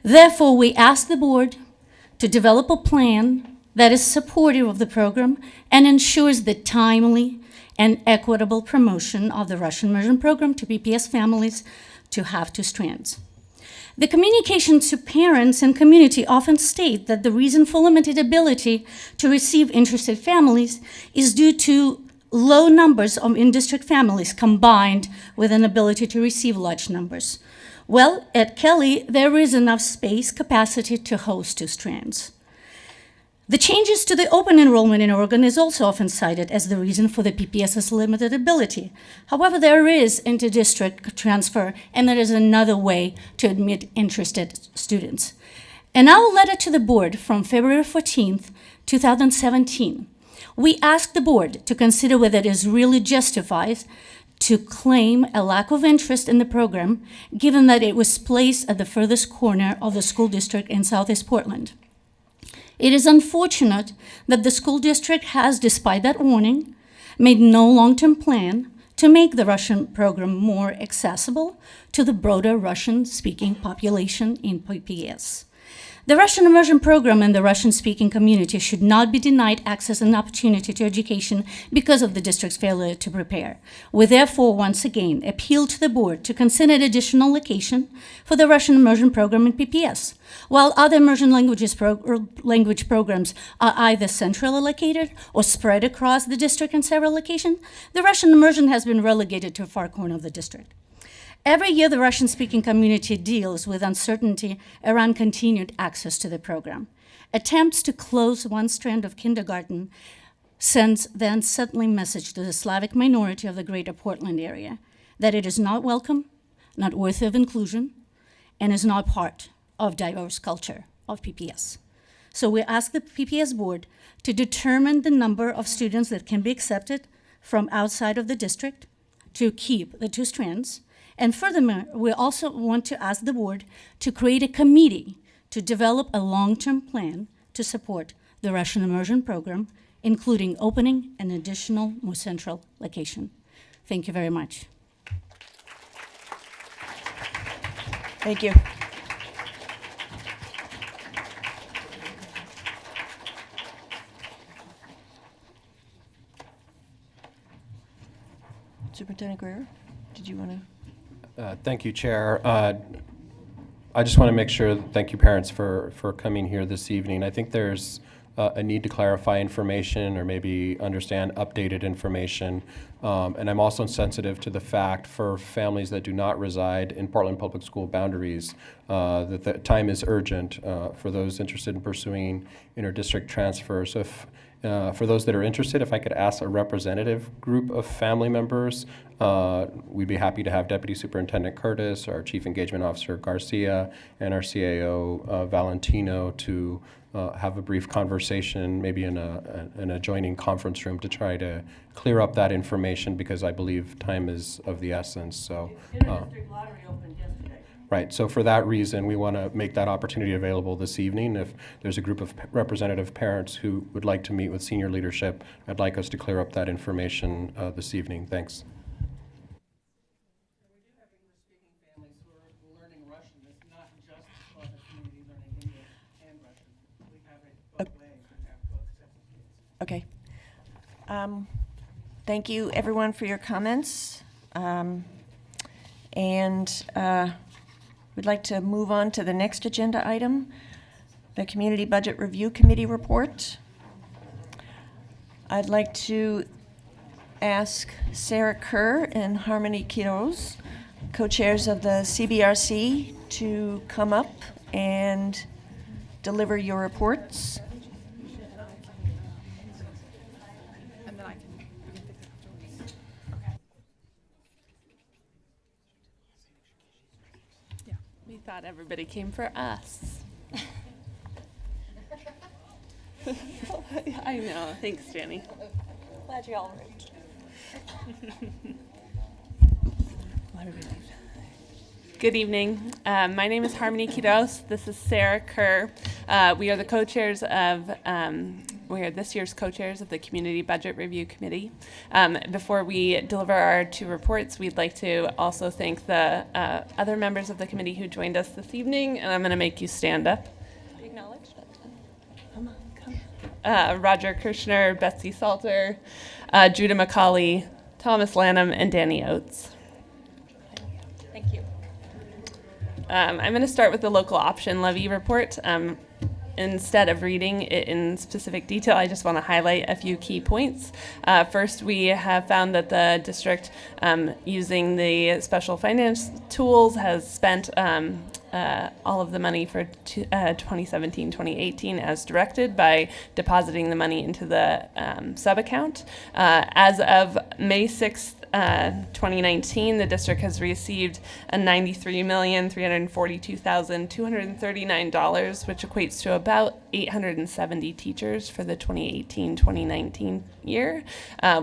Therefore, we ask the board to develop a plan that is supportive of the program and ensures the timely and equitable promotion of the Russian immersion program to PPS families to have two strands. The communication to parents and community often state that the reason for limited ability to receive interested families is due to low numbers of in-district families combined with an ability to receive large numbers. Well, at Kelly, there is enough space capacity to host two strands. The changes to the open enrollment in Oregon is also often cited as the reason for the PPS's limited ability. However, there is inter-district transfer, and there is another way to admit interested students. In our letter to the board from February 14th, 2017, we asked the board to consider whether it is really justified to claim a lack of interest in the program, given that it was placed at the furthest corner of the school district in Southeast Portland. It is unfortunate that the school district has, despite that warning, made no long-term plan to make the Russian program more accessible to the broader Russian-speaking population in PPS. The Russian immersion program and the Russian-speaking community should not be denied access and opportunity to education because of the district's failure to prepare. We therefore once again appeal to the board to consider an additional location for the Russian immersion program in PPS. While other immersion language programs are either centrally located or spread across the district in several locations, the Russian immersion has been relegated to a far corner of the district. Every year, the Russian-speaking community deals with uncertainty around continued access to the program. Attempts to close one strand of kindergarten sends the unsettling message to the Slavic minority of the greater Portland area that it is not welcome, not worthy of inclusion, and is not part of diverse culture of PPS. So we ask the PPS board to determine the number of students that can be accepted from outside of the district to keep the two strands. And furthermore, we also want to ask the board to create a committee to develop a long-term plan to support the Russian immersion program, including opening an additional, more central location. Thank you very much. Thank you. Superintendent Guerrero, did you want to? Thank you, Chair. I just want to make sure, thank you parents for coming here this evening. I think there's a need to clarify information or maybe understand updated information. And I'm also sensitive to the fact for families that do not reside in Portland Public School boundaries that the time is urgent for those interested in pursuing inter-district transfer. So if for those that are interested, if I could ask a representative group of family members, we'd be happy to have Deputy Superintendent Curtis, our Chief Engagement Officer Garcia, and our CAO Valentino to have a brief conversation, maybe in an adjoining conference room to try to clear up that information because I believe time is of the essence. So. Inter-district lottery opened yesterday. Right, so for that reason, we want to make that opportunity available this evening. If there's a group of representative parents who would like to meet with senior leadership, I'd like us to clear up that information this evening. Thanks. Okay. Thank you, everyone, for your comments. We'd like to move on to the next agenda item, the Community Budget Review Committee report. I'd like to ask Sarah Kerr and Harmony Quiroz, co-chairs of the CBRC, to come up and deliver your reports. We thought everybody came for us. I know. Thanks, Jenny. Glad you all reached. Good evening. My name is Harmony Quiroz. This is Sarah Kerr. We are the co-chairs of, we are this year's co-chairs of the Community Budget Review Committee. Before we deliver our two reports, we'd like to also thank the other members of the committee who joined us this evening, and I'm going to make you stand up. Be acknowledged. Roger Kirshner, Betsy Salter, Judah McCauley, Thomas Lanham, and Danny Oates. Thank you. I'm going to start with the local option levy report. Instead of reading it in specific detail, I just want to highlight a few key points. First, we have found that the district, using the special finance tools, has spent all of the money for 2017-2018 as directed by depositing the money into the sub-account. As of May 6th, 2019, the district has received a $93,342,239, which equates to about 870 teachers for the 2018-2019 year.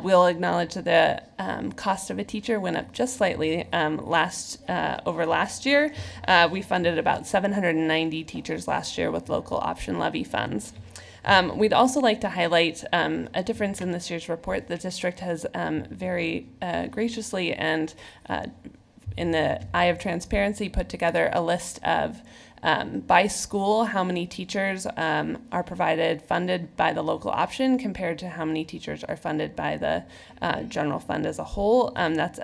We'll acknowledge that the cost of a teacher went up just slightly over last year. We funded about 790 teachers last year with local option levy funds. We'd also like to highlight a difference in this year's report. The district has very graciously and in the eye of transparency put together a list of by school how many teachers are funded by the local option compared to how many teachers are funded by the general fund as a whole. That's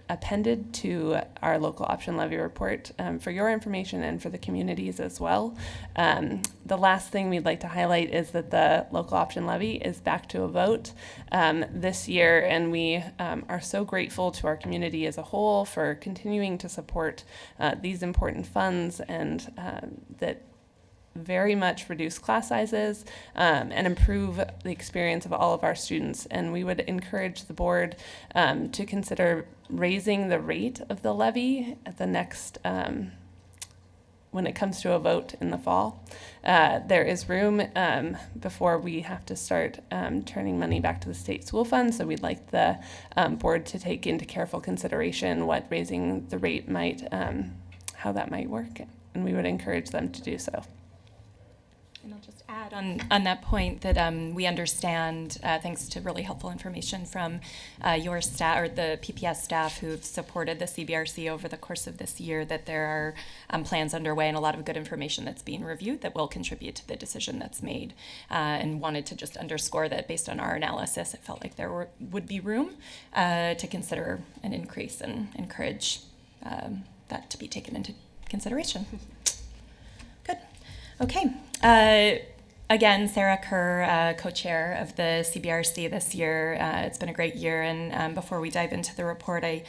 appended to our local option levy report for your information and for the communities as well. The last thing we'd like to highlight is that the local option levy is back to a vote this year, and we are so grateful to our community as a whole for continuing to support these important funds and that very much reduce class sizes and improve the experience of all of our students. And we would encourage the board to consider raising the rate of the levy at the next, when it comes to a vote in the fall. There is room before we have to start turning money back to the state school fund, so we'd like the board to take into careful consideration what raising the rate might, how that might work, and we would encourage them to do so. And I'll just add on that point that we understand, thanks to really helpful information from your staff or the PPS staff who've supported the CBRC over the course of this year, that there are plans underway and a lot of good information that's being reviewed that will contribute to the decision that's made. And wanted to just underscore that based on our analysis, it felt like there would be room to consider an increase and encourage that to be taken into consideration. Good. Okay. Again, Sarah Kerr, co-chair of the CBRC this year. It's been a great year, and before we dive into the report, in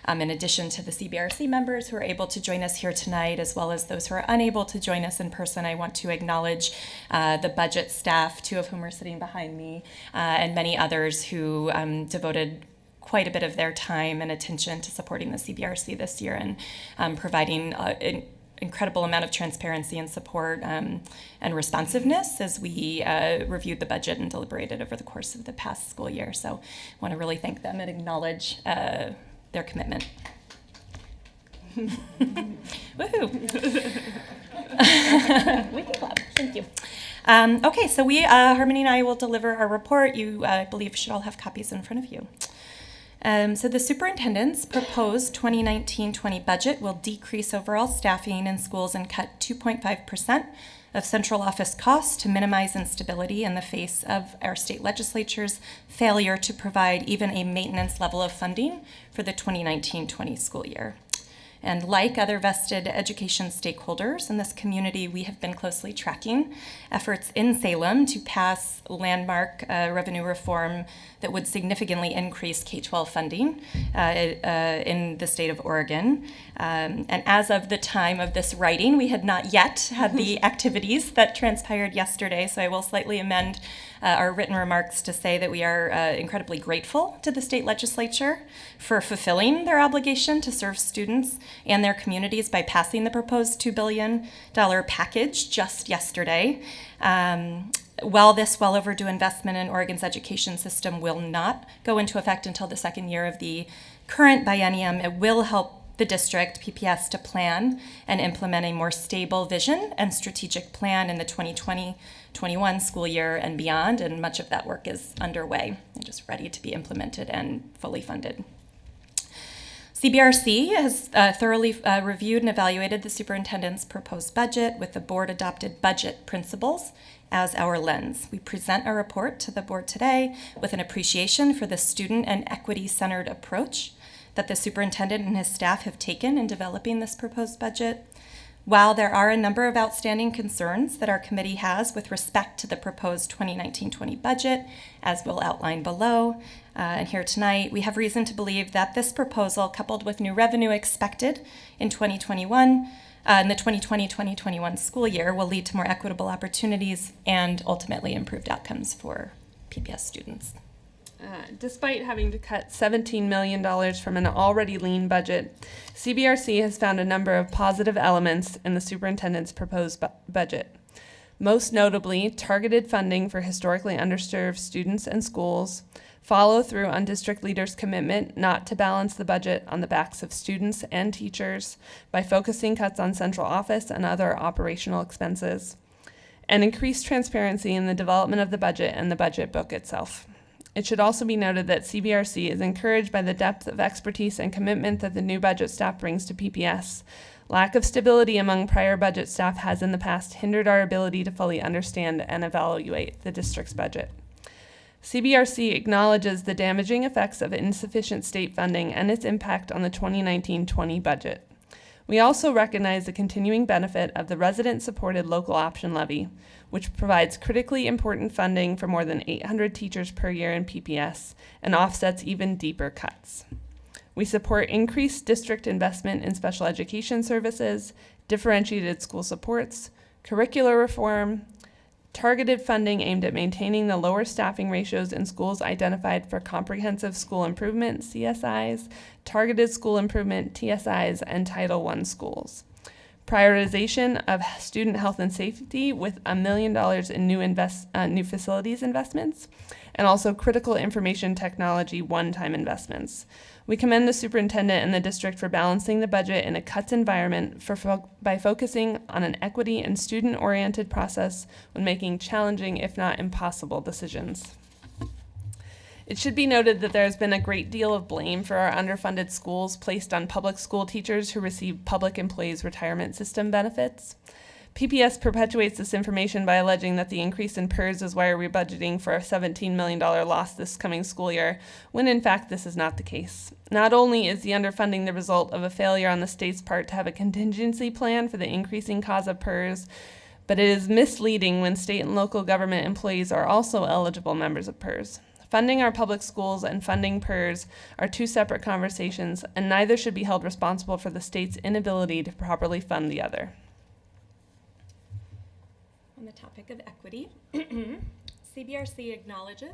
addition to the CBRC members who are able to join us here tonight, as well as those who are unable to join us in person, I want to acknowledge the budget staff, two of whom are sitting behind me, and many others who devoted quite a bit of their time and attention to supporting the CBRC this year and providing an incredible amount of transparency and support and responsiveness as we reviewed the budget and deliberated over the course of the past school year. So I want to really thank them and acknowledge their commitment. Woohoo! We can clap. Thank you. Okay, so Harmony and I will deliver our report. You, I believe, should all have copies in front of you. So the superintendent's proposed 2019-20 budget will decrease overall staffing in schools and cut 2.5% of central office costs to minimize instability in the face of our state legislature's failure to provide even a maintenance level of funding for the 2019-20 school year. And like other vested education stakeholders in this community, we have been closely tracking efforts in Salem to pass landmark revenue reform that would significantly increase K-12 funding in the state of Oregon. And as of the time of this writing, we had not yet had the activities that transpired yesterday, so I will slightly amend our written remarks to say that we are incredibly grateful to the state legislature for fulfilling their obligation to serve students and their communities by passing the proposed $2 billion package just yesterday. While this well overdue investment in Oregon's education system will not go into effect until the second year of the current biennium, it will help the district, PPS, to plan and implement a more stable vision and strategic plan in the 2020-21 school year and beyond, and much of that work is underway and just ready to be implemented and fully funded. CBRC has thoroughly reviewed and evaluated the superintendent's proposed budget with the board-adopted budget principles as our lens. We present our report to the board today with an appreciation for the student and equity-centered approach that the superintendent and his staff have taken in developing this proposed budget. While there are a number of outstanding concerns that our committee has with respect to the proposed 2019-20 budget, as we'll outline below and here tonight, we have reason to believe that this proposal, coupled with new revenue expected in 2021, in the 2020-2021 school year, will lead to more equitable opportunities and ultimately improved outcomes for PPS students. Despite having to cut $17 million from an already lean budget, CBRC has found a number of positive elements in the superintendent's proposed budget. Most notably, targeted funding for historically underserved students and schools, follow through on district leaders' commitment not to balance the budget on the backs of students and teachers by focusing cuts on central office and other operational expenses, and increased transparency in the development of the budget and the budget book itself. It should also be noted that CBRC is encouraged by the depth of expertise and commitment that the new budget staff brings to PPS. Lack of stability among prior budget staff has in the past hindered our ability to fully understand and evaluate the district's budget. CBRC acknowledges the damaging effects of insufficient state funding and its impact on the 2019-20 budget. We also recognize the continuing benefit of the resident-supported local option levy, which provides critically important funding for more than 800 teachers per year in PPS and offsets even deeper cuts. We support increased district investment in special education services, differentiated school supports, curricular reform, targeted funding aimed at maintaining the lower staffing ratios in schools identified for comprehensive school improvement, CSIs, targeted school improvement, TSIs, and Title I schools. Prioritization of student health and safety with $1 million in new facilities investments, and also critical information technology one-time investments. We commend the superintendent and the district for balancing the budget in a cuts environment by focusing on an equity and student-oriented process when making challenging, if not impossible, decisions. It should be noted that there has been a great deal of blame for our underfunded schools placed on public school teachers who receive public employees' retirement system benefits. PPS perpetuates this information by alleging that the increase in PERS is why we're budgeting for a $17 million loss this coming school year, when in fact this is not the case. Not only is the underfunding the result of a failure on the state's part to have a contingency plan for the increasing cause of PERS, but it is misleading when state and local government employees are also eligible members of PERS. Funding our public schools and funding PERS are two separate conversations, and neither should be held responsible for the state's inability to properly fund the other. On the topic of equity, CBRC acknowledges,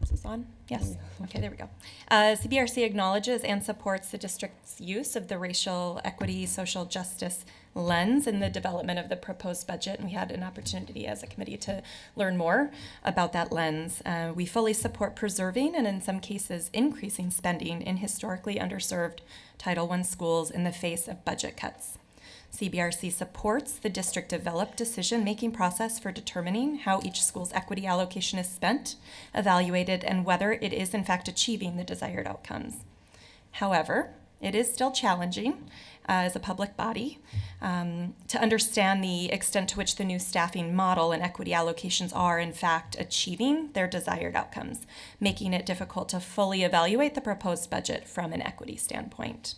is this on? Yes. Okay, there we go. CBRC acknowledges and supports the district's use of the racial equity, social justice lens in the development of the proposed budget, and we had an opportunity as a committee to learn more about that lens. We fully support preserving and in some cases increasing spending in historically underserved Title I schools in the face of budget cuts. CBRC supports the district-developed decision-making process for determining how each school's equity allocation is spent, evaluated, and whether it is in fact achieving the desired outcomes. However, it is still challenging as a public body to understand the extent to which the new staffing model and equity allocations are in fact achieving their desired outcomes, making it difficult to fully evaluate the proposed budget from an equity standpoint.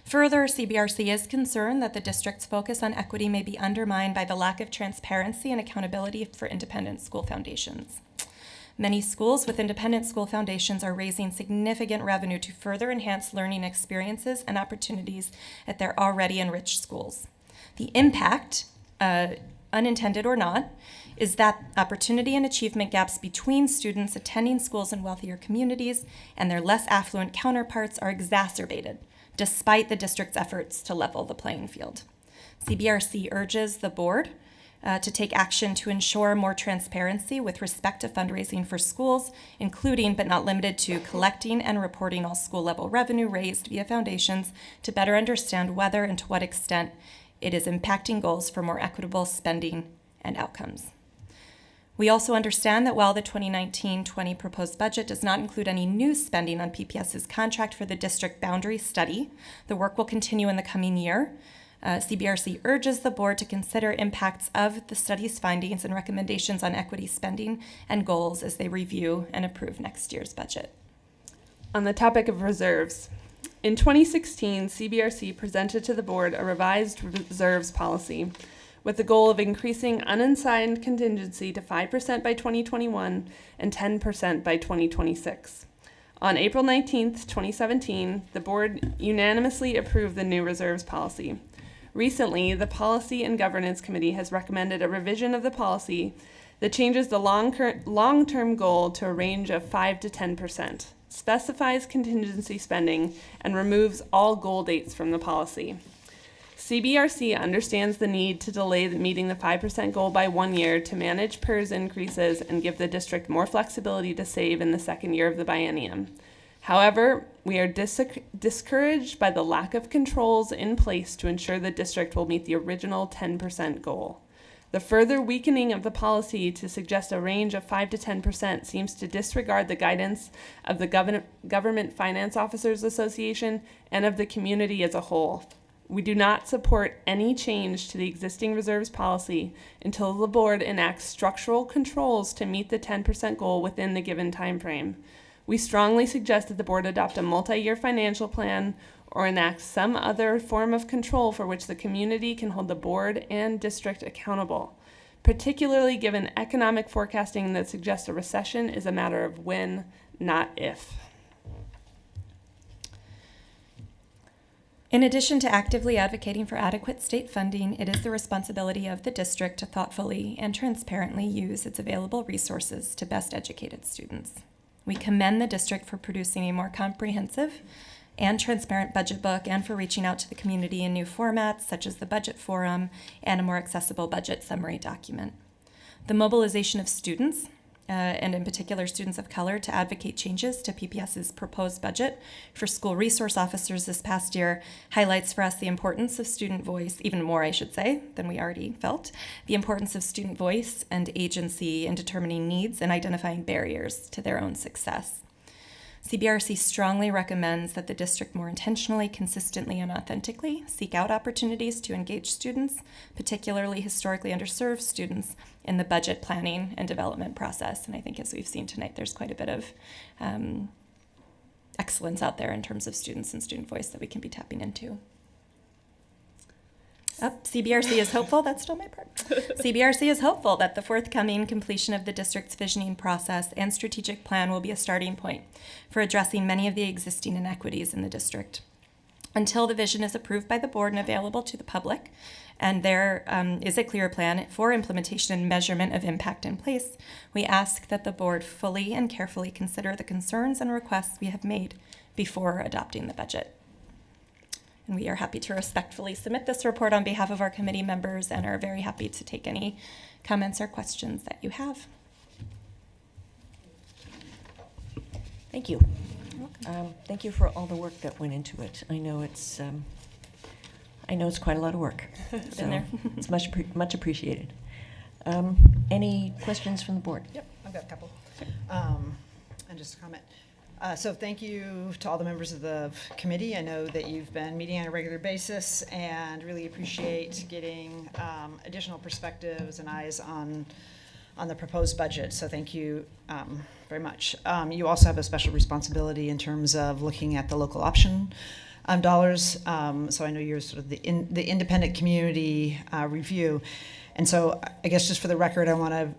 Further, CBRC is concerned that the district's focus on equity may be undermined by the lack of transparency and accountability for independent school foundations. Many schools with independent school foundations are raising significant revenue to further enhance learning experiences and opportunities at their already enriched schools. The impact, unintended or not, is that opportunity and achievement gaps between students attending schools in wealthier communities and their less affluent counterparts are exacerbated, despite the district's efforts to level the playing field. CBRC urges the board to take action to ensure more transparency with respect to fundraising for schools, including but not limited to collecting and reporting all school-level revenue raised via foundations to better understand whether and to what extent it is impacting goals for more equitable spending and outcomes. We also understand that while the 2019-20 proposed budget does not include any new spending on PPS's contract for the district boundary study, the work will continue in the coming year. CBRC urges the board to consider impacts of the study's findings and recommendations on equity spending and goals as they review and approve next year's budget. On the topic of reserves, in 2016, CBRC presented to the board a revised reserves policy with the goal of increasing unassigned contingency to 5% by 2021 and 10% by 2026. On April 19th, 2017, the board unanimously approved the new reserves policy. Recently, the Policy and Governance Committee has recommended a revision of the policy that changes the long-term goal to a range of 5 to 10%, specifies contingency spending, and removes all goal dates from the policy. CBRC understands the need to delay meeting the 5% goal by 1 year to manage PERS increases and give the district more flexibility to save in the second year of the biennium. However, we are discouraged by the lack of controls in place to ensure the district will meet the original 10% goal. The further weakening of the policy to suggest a range of 5 to 10% seems to disregard the guidance of the Government Finance Officers Association and of the community as a whole. We do not support any change to the existing reserves policy until the board enacts structural controls to meet the 10% goal within the given time frame. We strongly suggest that the board adopt a multi-year financial plan or enact some other form of control for which the community can hold the board and district accountable, particularly given economic forecasting that suggests a recession is a matter of when, not if. In addition to actively advocating for adequate state funding, it is the responsibility of the district to thoughtfully and transparently use its available resources to best educate its students. We commend the district for producing a more comprehensive and transparent budget book and for reaching out to the community in new formats such as the budget forum and a more accessible budget summary document. The mobilization of students, and in particular students of color, to advocate changes to PPS's proposed budget for school resource officers this past year highlights for us the importance of student voice, even more I should say, than we already felt, the importance of student voice and agency in determining needs and identifying barriers to their own success. CBRC strongly recommends that the district more intentionally, consistently, and authentically seek out opportunities to engage students, particularly historically underserved students, in the budget planning and development process. And I think as we've seen tonight, there's quite a bit of excellence out there in terms of students and student voice that we can be tapping into. CBRC is hopeful, that's still my part. CBRC is hopeful that the forthcoming completion of the district's visioning process and strategic plan will be a starting point for addressing many of the existing inequities in the district. Until the vision is approved by the board and available to the public, and there is a clear plan for implementation and measurement of impact in place, we ask that the board fully and carefully consider the concerns and requests we have made before adopting the budget. And we are happy to respectfully submit this report on behalf of our committee members and are very happy to take any comments or questions that you have. Thank you. Thank you for all the work that went into it. I know it's quite a lot of work. Been there. It's much appreciated. Any questions from the board? Yep, I've got a couple. And just a comment. So thank you to all the members of the committee. I know that you've been meeting on a regular basis and really appreciate getting additional perspectives and eyes on the proposed budget. So thank you very much. You also have a special responsibility in terms of looking at the local option dollars. So I know you're sort of the independent community review. And so I guess just for the record, I want to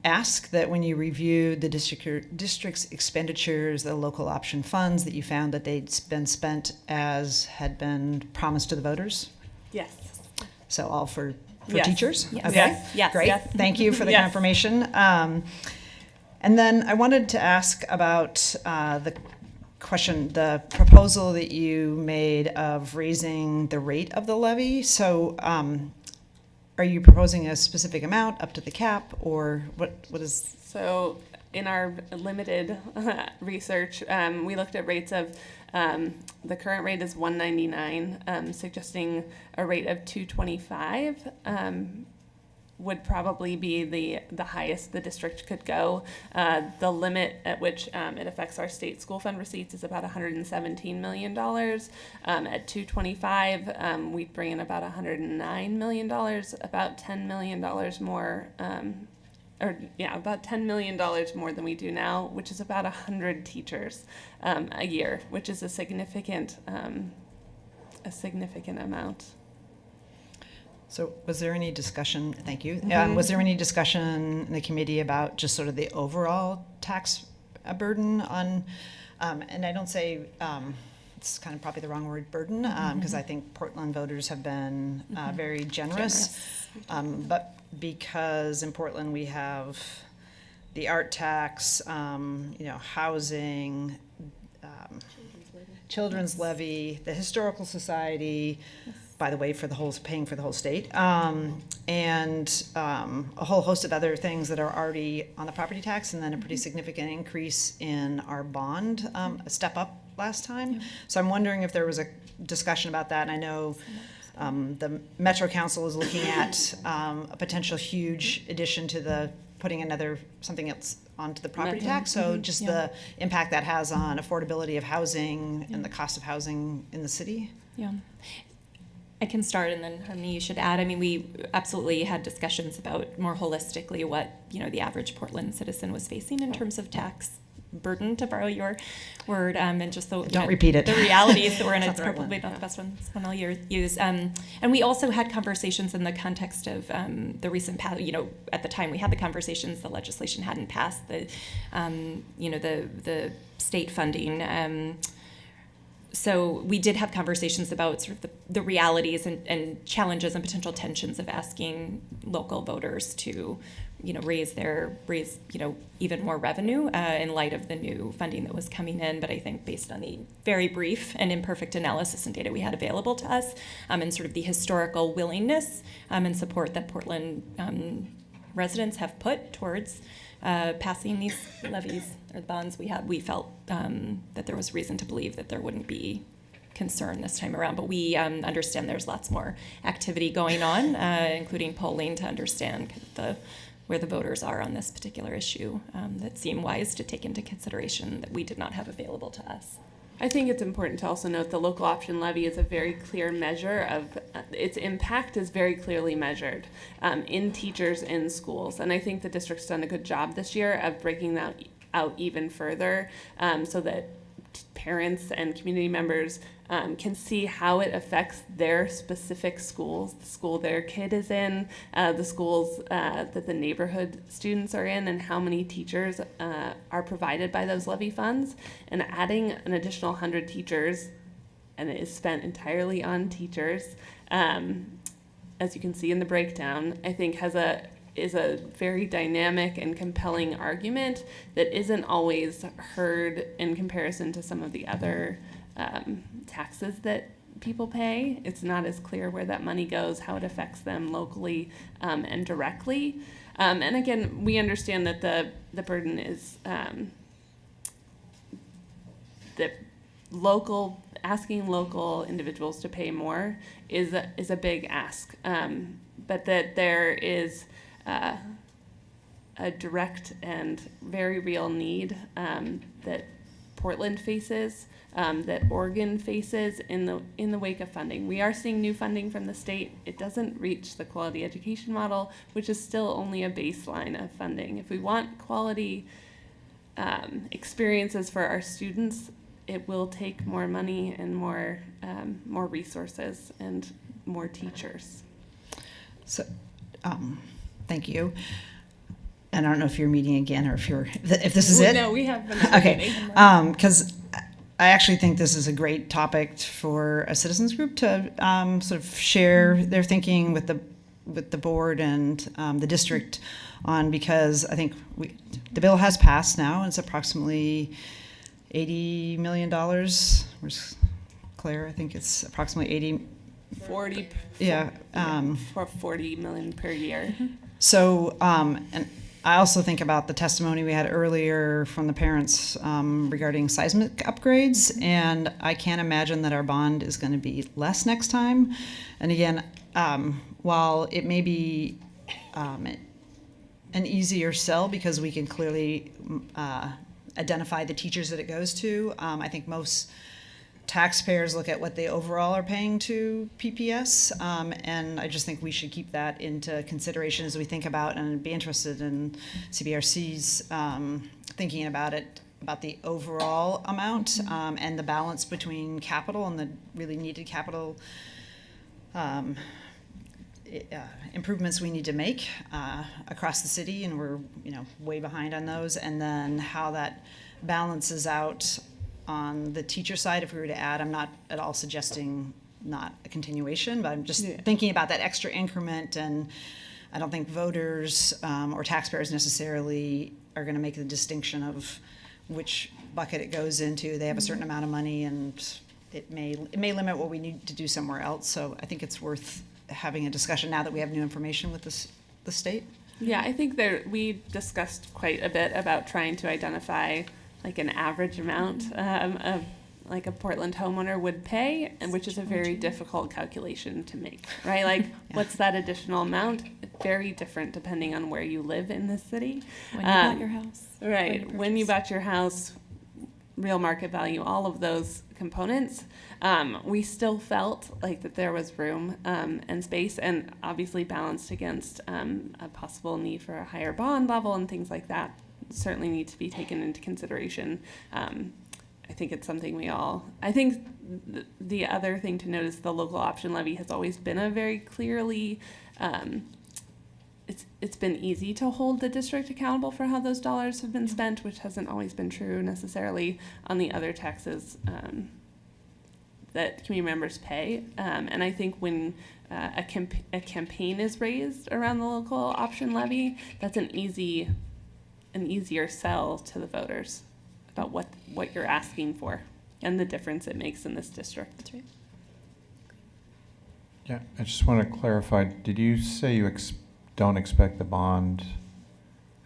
ask that when you reviewed the district's expenditures, the local option funds, that you found that they'd been spent as had been promised to the voters? Yes. So all for Yes. teachers? Yes. Okay. Yes. Yes. Great. Yes. Thank you for the Yes. confirmation. And then I wanted to ask about the proposal that you made of raising the rate of the levy. So are you proposing a specific amount up to the cap, or what is? So in our limited research, we looked at rates of, the current rate is $1.99, suggesting a rate of $2.25 would probably be the highest the district could go. The limit at which it affects our state school fund receipts is about $117 million. At $2.25, we'd bring in about $109 million, about $10 million more, about $10 million more than we do now, which is about 100 teachers a year, which is a significant amount. So was there any discussion, thank you, Mhm. was there any discussion in the committee about just sort of the overall tax burden on, and I don't say, it's kind of probably the wrong word, burden, because I think Portland voters have been very generous. But because in Portland we have the art tax, housing, children's levy, the historical society, by the way, paying for the whole state, and a whole host of other things that are already on the property tax, and then a pretty significant increase in our bond, a step up last time. So I'm wondering if there was a discussion about that. And I know the Metro Council is looking at a potential huge addition to putting something else onto the property tax. So just the impact that has on affordability of housing and the cost of housing in the city. Yeah. I can start, and then Harmony, you should add. I mean, we absolutely had discussions about more holistically what the average Portland citizen was facing in terms of tax burden, to borrow your word, and just Don't repeat it. The realities that we're in. It's It's not the right probably one. not the best one I'll use. And we also had conversations in the context of the recent, at the time we had the conversations, the legislation hadn't passed, the state funding. So we did have conversations about sort of the realities and challenges and potential tensions of asking local voters to, raise even more revenue in light of the new funding that was coming in. But I think based on the very brief and imperfect analysis and data we had available to us, and sort of the historical willingness and support that Portland residents have put towards passing these levies or the bonds we felt that there was reason to believe that there wouldn't be concern this time around. But we understand there's lots more activity going on, including polling to understand where the voters are on this particular issue that seem wise to take into consideration that we did not have available to us. I think it's important to also note the local option levy is a very clear measure of its impact is very clearly measured in teachers in schools. And I think the district's done a good job this year of breaking that out even further so that parents and community members can see how it affects their specific schools, the school their kid is in, the schools that the neighborhood students are in, and how many teachers are provided by those levy funds. And adding an additional 100 teachers, and it is spent entirely on teachers, as you can see in the breakdown, I think is a very dynamic and compelling argument that isn't always heard in comparison to some of the other taxes that people pay. It's not as clear where that money goes, how it affects them locally and directly. And again, we understand that the burden is that asking local individuals to pay more is a big ask, but that there is a direct and very real need that Portland faces, that Oregon faces in the wake of funding. We are seeing new funding from the state. It doesn't reach the quality education model, which is still only a baseline of funding. If we want quality experiences for our students, it will take more money and more resources and more teachers. So, thank you. And I don't know if you're meeting again or if this is it. No, we have been Okay, because I actually think this is a great topic for a citizens group to sort of share their thinking with the board and the district on, because I think the bill has passed now, and it's approximately $80 million. Where's Claire? I think it's approximately 40. Yeah. For 40 million per year. So, and I also think about the testimony we had earlier from the parents regarding seismic upgrades, and I can't imagine that our bond is going to be less next time. And again, while it may be an easier sell because we can clearly identify the teachers that it goes to, I think most taxpayers look at what they overall are paying to PPS, and I just think we should keep that into consideration as we think about and be interested in CBRC's thinking about it, about the overall amount and the balance between capital and the really needed capital improvements we need to make across the city, and we're way behind on those, and then how that balances out on the teacher side. If we were to add, I'm not at all suggesting not a continuation, but I'm just thinking about that extra increment, and I don't think voters or taxpayers necessarily are going to make the distinction of which bucket it goes into. They have a certain amount of money, and it may limit what we need to do somewhere else. So I think it's worth having a discussion now that we have new information with the state. Yeah, I think we discussed quite a bit about trying to identify like an average amount of like a Portland homeowner would pay, and which is a very difficult calculation to make, right? Like, what's that additional amount? Very different depending on where you live in the city. When you bought your house. Right. When you bought your house, real market value, all of those components. We still felt like that there was room and space, and obviously balanced against a possible need for a higher bond level and things like that certainly need to be taken into consideration. I think it's something I think the other thing to note is the local option levy has always been a very clearly, it's been easy to hold the district accountable for how those dollars have been spent, which hasn't always been true necessarily on the other taxes that community members pay. And I think when a campaign is raised around the local option levy, that's an easier sell to the voters about what you're asking for and the difference it makes in this district. That's right. Yeah, I just want to clarify, did you say you don't expect the bond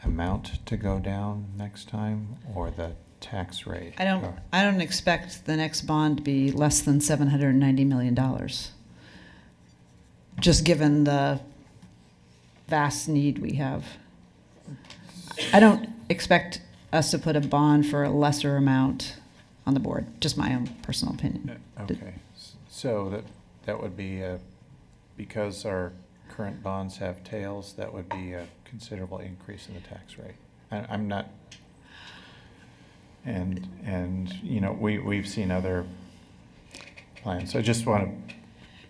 amount to go down next time, or the tax rate? I don't expect the next bond to be less than $790 million. Just given the vast need we have. I don't expect us to put a bond for a lesser amount on the board, just my own personal opinion. Okay, so that would be, because our current bonds have tails, that would be a considerable increase in the tax rate. I'm not, and we've seen other plans, so I just want to.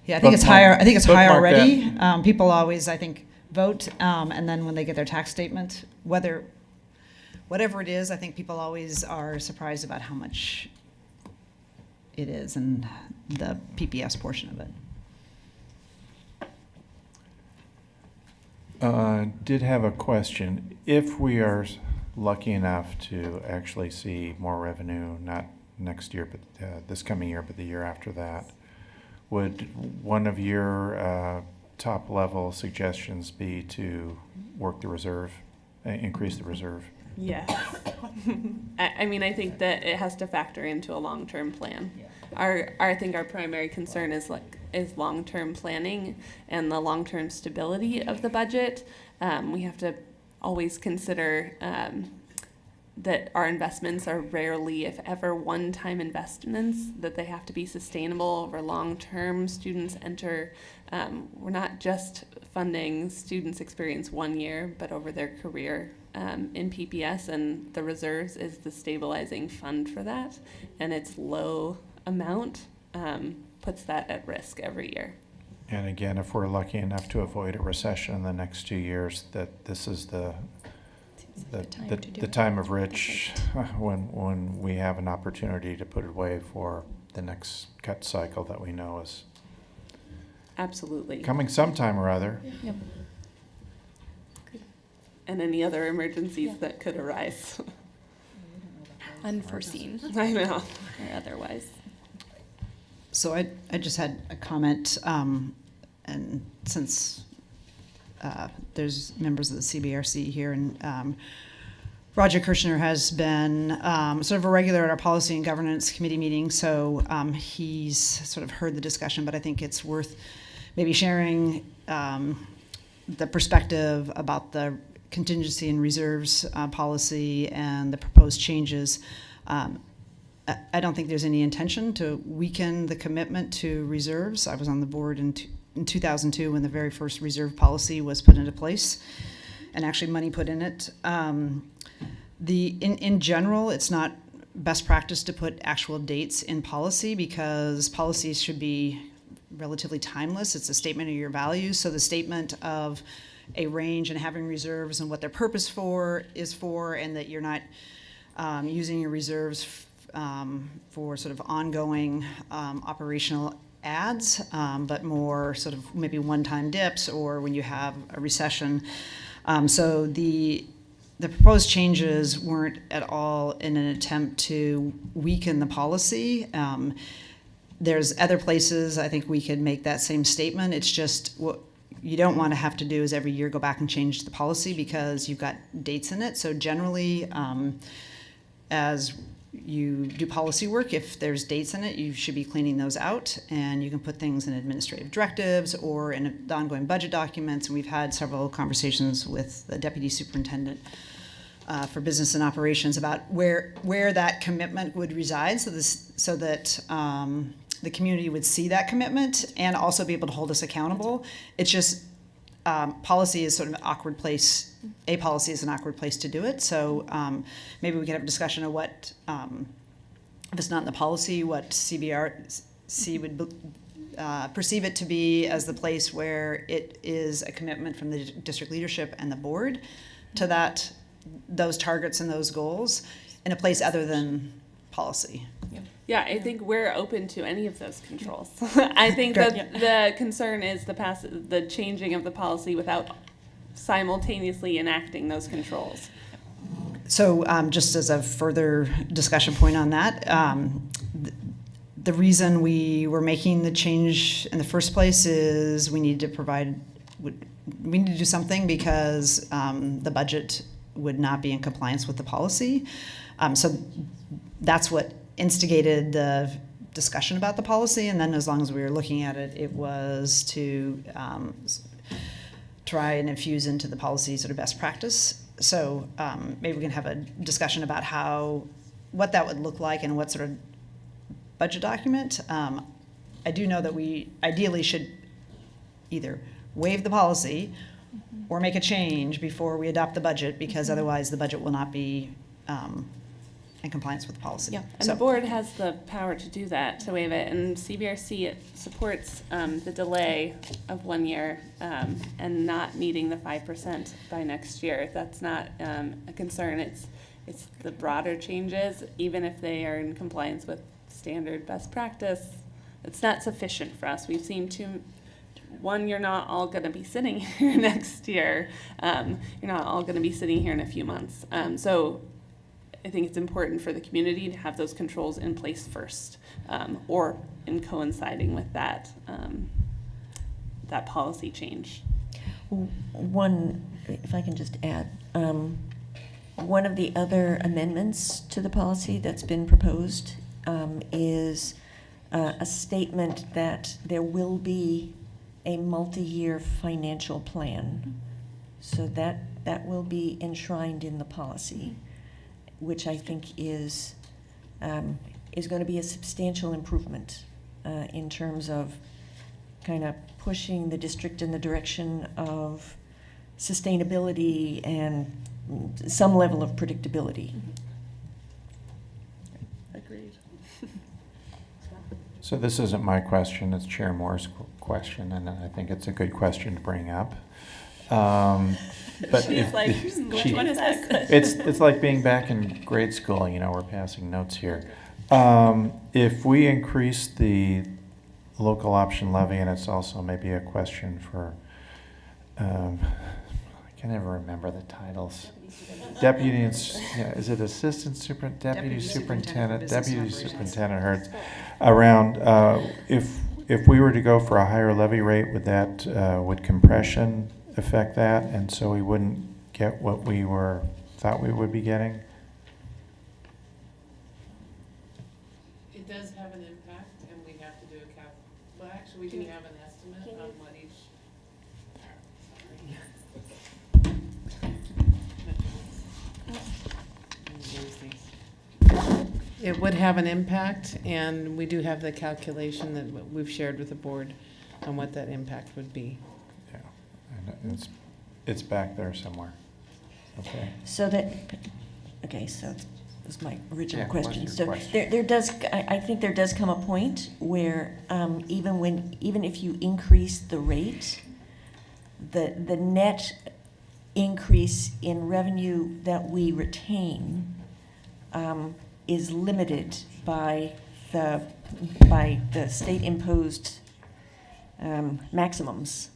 Yeah, I think it's higher. I think it's higher already. People always, I think, vote, and then when they get their tax statement, whatever it is, I think people always are surprised about how much it is and the PPS portion of it. Did have a question. If we are lucky enough to actually see more revenue, not next year, but this coming year, but the year after that, would one of your top level suggestions be to work the reserve, increase the reserve? Yes. I think that it has to factor into a long-term plan. I think our primary concern is long-term planning and the long-term stability of the budget. We have to always consider that our investments are rarely, if ever, one-time investments, that they have to be sustainable over long-term. Students enter, we're not just funding students' experience one year, but over their career. in PPS, and the reserves is the stabilizing fund for that, and its low amount puts that at risk every year. And again, if we're lucky enough to avoid a recession in the next 2 years, that this is the time of rich when we have an opportunity to put it away for the next cut cycle that we know is absolutely coming sometime or other. Yep. And any other emergencies that could arise. Unforeseen. I know. Or otherwise. So I just had a comment, and since there's members of the CBRC here, and Roger Kirshner has been sort of a regular at our policy and governance committee meeting, so he's sort of heard the discussion, but I think it's worth maybe sharing the perspective about the contingency and reserves policy and the proposed changes. I don't think there's any intention to weaken the commitment to reserves. I was on the board in 2002 when the very first reserve policy was put into place, and actually money put in it. In general, it's not best practice to put actual dates in policy because policies should be relatively timeless. It's a statement of your values. So the statement of a range and having reserves and what their purpose is for, and that you're not using your reserves for sort of ongoing operational ads, but more sort of maybe one-time dips or when you have a recession. So the proposed changes weren't at all in an attempt to weaken the policy. There's other places I think we could make that same statement. It's just what you don't want to have to do is every year go back and change the policy because you've got dates in it. So generally, as you do policy work, if there's dates in it, you should be cleaning those out, and you can put things in administrative directives or in the ongoing budget documents. And we've had several conversations with the deputy superintendent for business and operations about where that commitment would reside, so that the community would see that commitment and also be able to hold us accountable. It's just policy is sort of an awkward place. A policy is an awkward place to do it. So maybe we could have a discussion of what, if it's not in the policy, what CBRC would perceive it to be as the place where it is a commitment from the district leadership and the board to those targets and those goals in a place other than policy. Yeah, I think we're open to any of those controls. I think that the concern is the changing of the policy without simultaneously enacting those controls. So just as a further discussion point on that, the reason we were making the change in the first place is we need to do something because the budget would not be in compliance with the policy. So that's what instigated the discussion about the policy, and then as long as we were looking at it, it was to try and infuse into the policy sort of best practice. So maybe we can have a discussion about what that would look like and what sort of budget document. I do know that we ideally should either waive the policy or make a change before we adopt the budget, because otherwise the budget will not be in compliance with the policy. Yeah, and the board has the power to do that, to waive it, and CBRC supports the delay of 1 year and not meeting the 5% by next year. That's not a concern. It's the broader changes, even if they are in compliance with standard best practice. It's not sufficient for us. We've seen you're not all going to be sitting here next year. You're not all going to be sitting here in a few months. So I think it's important for the community to have those controls in place first, or in coinciding with that policy change. If I can just add, one of the other amendments to the policy that's been proposed is a statement that there will be a multi-year financial plan. So that will be enshrined in the policy, which I think is going to be a substantial improvement in terms of kind of pushing the district in the direction of sustainability and some level of predictability. Agreed. So this isn't my question, it's Chair Moore's question, and I think it's a good question to bring up. But She's like, which she- one is that question? it's like being back in grade school, you know, we're passing notes here. If we increase the local option levy, and it's also maybe a question for, I can never remember the titles. Deputy, is it assistant deputy superintendent, deputy superintendent Hertz, around, if we were to go for a higher levy rate, would compression affect that, and so we wouldn't get what we thought we would be getting? It does have an impact, and we have to do a well, actually, we can have an estimate on what each. It would have an impact, and we do have the calculation that we've shared with the board on what that impact would be. Yeah, and it's back there somewhere. Okay. So that, okay, so that was my original Yeah, what's question. your So question? there does, I think there does come a point where even if you increase the rate, the net increase in revenue that we retain is limited by the state-imposed maximums.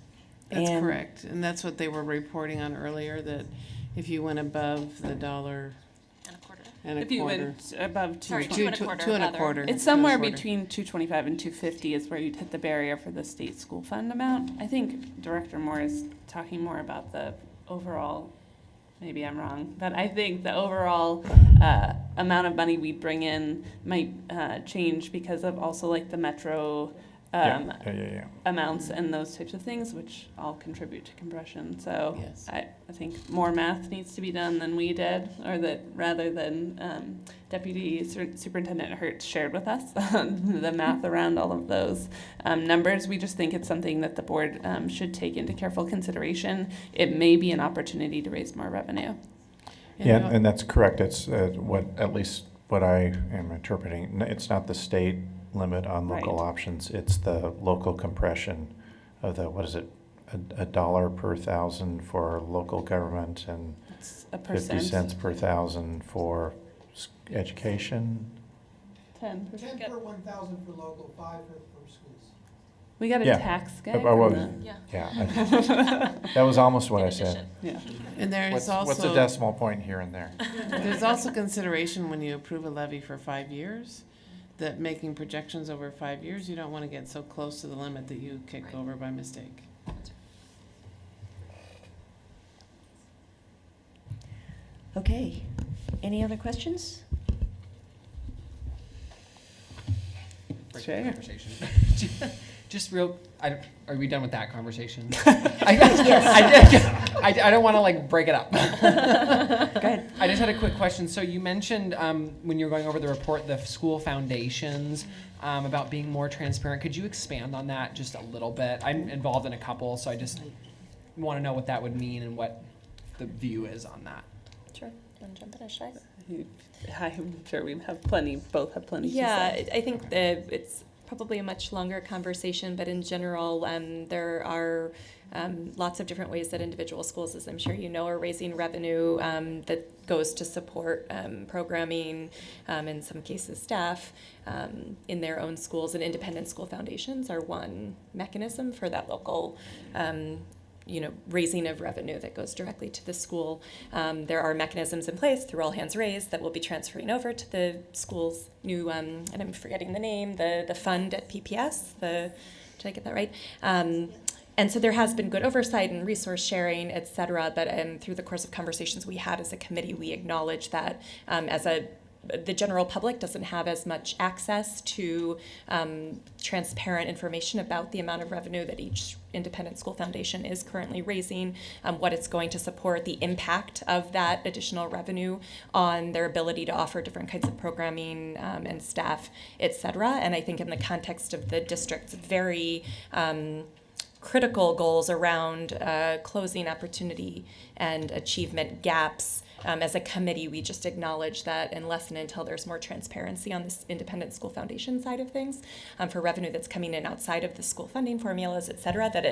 That's And- correct, and that's what they were reporting on earlier, that if you went above the $1.25 and a If you quarter. went above Sorry, two two and a quarter. It's somewhere between 225 and 250 is where you'd hit the barrier for the state school fund amount. I think Director Moore is talking more about the overall, maybe I'm wrong, but I think the overall amount of money we bring in might change because of also like the metro Yeah. amounts and those types of things, which all contribute to compression. So Yes. I think more math needs to be done than we did, or that rather than Deputy Superintendent Hertz shared with us the math around all of those numbers. We just think it's something that the board should take into careful consideration. It may be an opportunity to raise more revenue. Yeah, and that's correct. It's at least what I am interpreting. It's not the state limit on local Right. options. It's the local compression of the, what is it, $1 per thousand for local government and It's a 50 percent. cents per thousand for education. 10 per 1,000 for local, 5 for schools. We got a Yeah. tax guy. I was- from the- yeah. That was almost what I said. Yeah. And there is What's the also- decimal point here and there? There's also consideration when you approve a levy for 5 years, that making projections over 5 years, you don't want to get so close to the limit that you kick over by mistake. Okay, any other questions? Sure. Conversation. Just real, are we done with that conversation? Yes. I don't want to like break it up. Go ahead. I just had a quick question. So you mentioned when you were going over the report, the school foundations, about being more transparent. Could you expand on that just a little bit? I'm involved in a couple, so I just want to know what that would mean and what the view is on that. Sure. You want to jump in, or should I? I'm sure we have plenty, both have plenty to Yeah, say. I think it's probably a much longer conversation, but in general, there are lots of different ways that individual schools, as I'm sure you know, are raising revenue that goes to support programming, in some cases staff, in their own schools, and independent school foundations are one mechanism for that local raising of revenue that goes directly to the school. There are mechanisms in place through All Hands Raised that will be transferring over to the school's new, and I'm forgetting the name, the fund at PPS, did I get that right? And so there has been good oversight and resource sharing, et cetera, but through the course of conversations we had as a committee, we acknowledge that the general public doesn't have as much access to transparent information about the amount of revenue that each independent school foundation is currently raising, what it's going to support, the impact of that additional revenue on their ability to offer different kinds of programming and staff, et cetera. And I think in the context of the district's very critical goals around closing opportunity and achievement gaps. As a committee, we just acknowledge that unless and until there's more transparency on this independent school foundation side of things, for revenue that's coming in outside of the school funding formulas, et cetera, that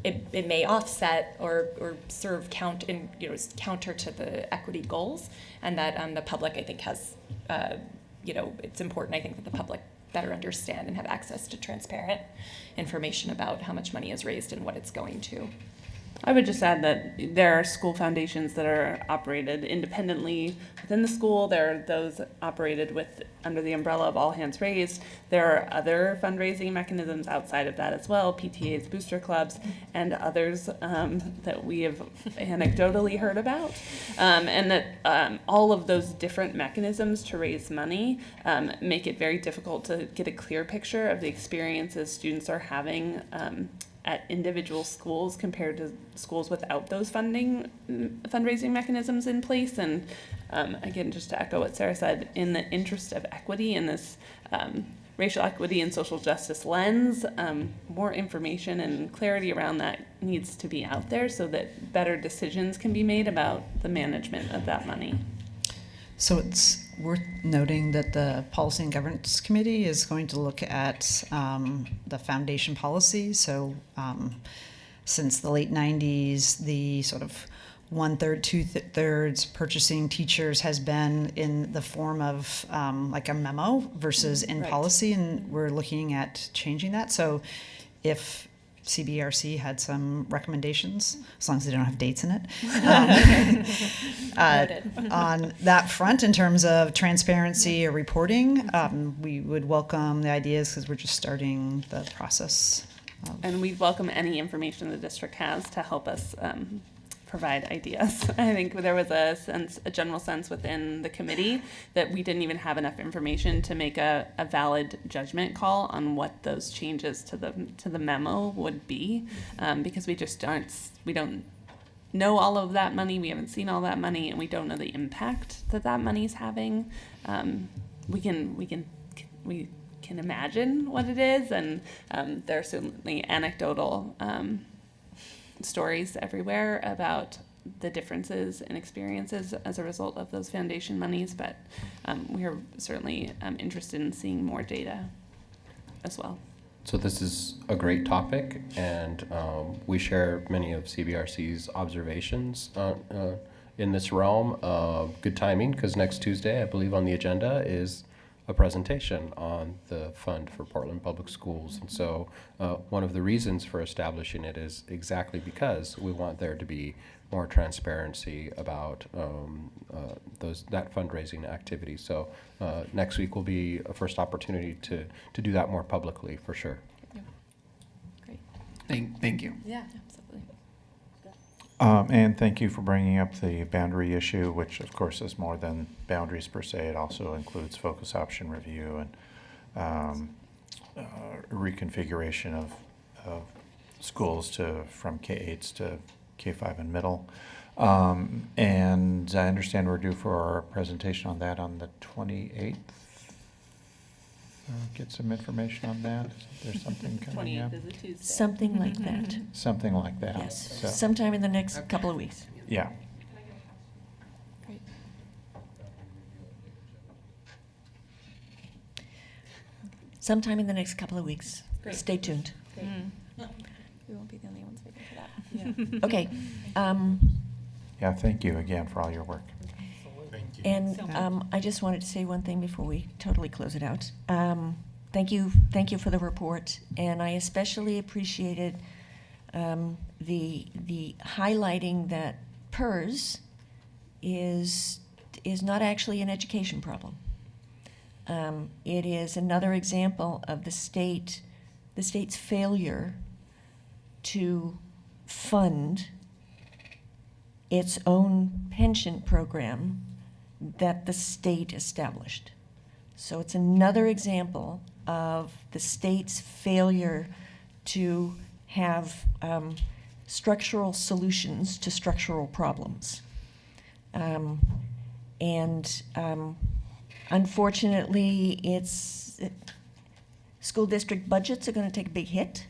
it may offset or serve counter to the equity goals, and that the public, I think, has, it's important, I think, that the public better understand and have access to transparent information about how much money is raised and what it's going to. I would just add that there are school foundations that are operated independently within the school. There are those operated under the umbrella of All Hands Raised. There are other fundraising mechanisms outside of that as well, PTAs, booster clubs, and others that we have anecdotally heard about. And that all of those different mechanisms to raise money make it very difficult to get a clear picture of the experiences students are having at individual schools compared to schools without those fundraising mechanisms in place. And again, just to echo what Sarah said, in the interest of equity in this racial equity and social justice lens, more information and clarity around that needs to be out there so that better decisions can be made about the management of that money. So it's worth noting that the Policy and Governance Committee is going to look at the foundation policy. So since the late 90s, the sort of 1/3, 2/3 purchasing teachers has been in the form of like a memo versus in policy, and we're looking at changing that. So if CBRC had some recommendations, as long as they don't have dates in it, on that front in terms of transparency or reporting, we would welcome the ideas because we're just starting the process. And we'd welcome any information the district has to help us provide ideas. I think there was a general sense within the committee that we didn't even have enough information to make a valid judgment call on what those changes to the memo would be, because we don't know all of that money, we haven't seen all that money, and we don't know the impact that money's having. We can imagine what it is, and there are certainly anecdotal stories everywhere about the differences in experiences as a result of those foundation monies, but we are certainly interested in seeing more data as well. So this is a great topic, and we share many of CBRC's observations in this realm. Good timing, because next Tuesday, I believe on the agenda is a presentation on the fund for Portland Public Schools. And so one of the reasons for establishing it is exactly because we want there to be more transparency about that fundraising activity. So next week will be a first opportunity to do that more publicly, for sure. Yeah. Great. Thank you. Yeah, absolutely. And thank you for bringing up the boundary issue, which of course is more than boundaries per se. It also includes focus option review and reconfiguration of schools from K-8s to K-5 and middle. And I understand we're due for our presentation on that on the 28th. Get some information on that. Is there something coming up? 28th is a Tuesday. Something like that. Something like that. Yes, So, sometime in the next couple of weeks. yeah. Great. Sometime in the next couple of weeks. Great. Stay tuned. Great. We won't be the only ones waiting for that. Yeah. Okay. Yeah, thank you again for all your work. And I just wanted to say one thing before we totally close it out. Thank you for the report, and I especially appreciated the highlighting that PERS is not actually an education problem. It is another example of the state's failure to fund its own pension program that the state established. So it's another example of the state's failure to have structural solutions to structural problems. Unfortunately, school district budgets are going to take a big hit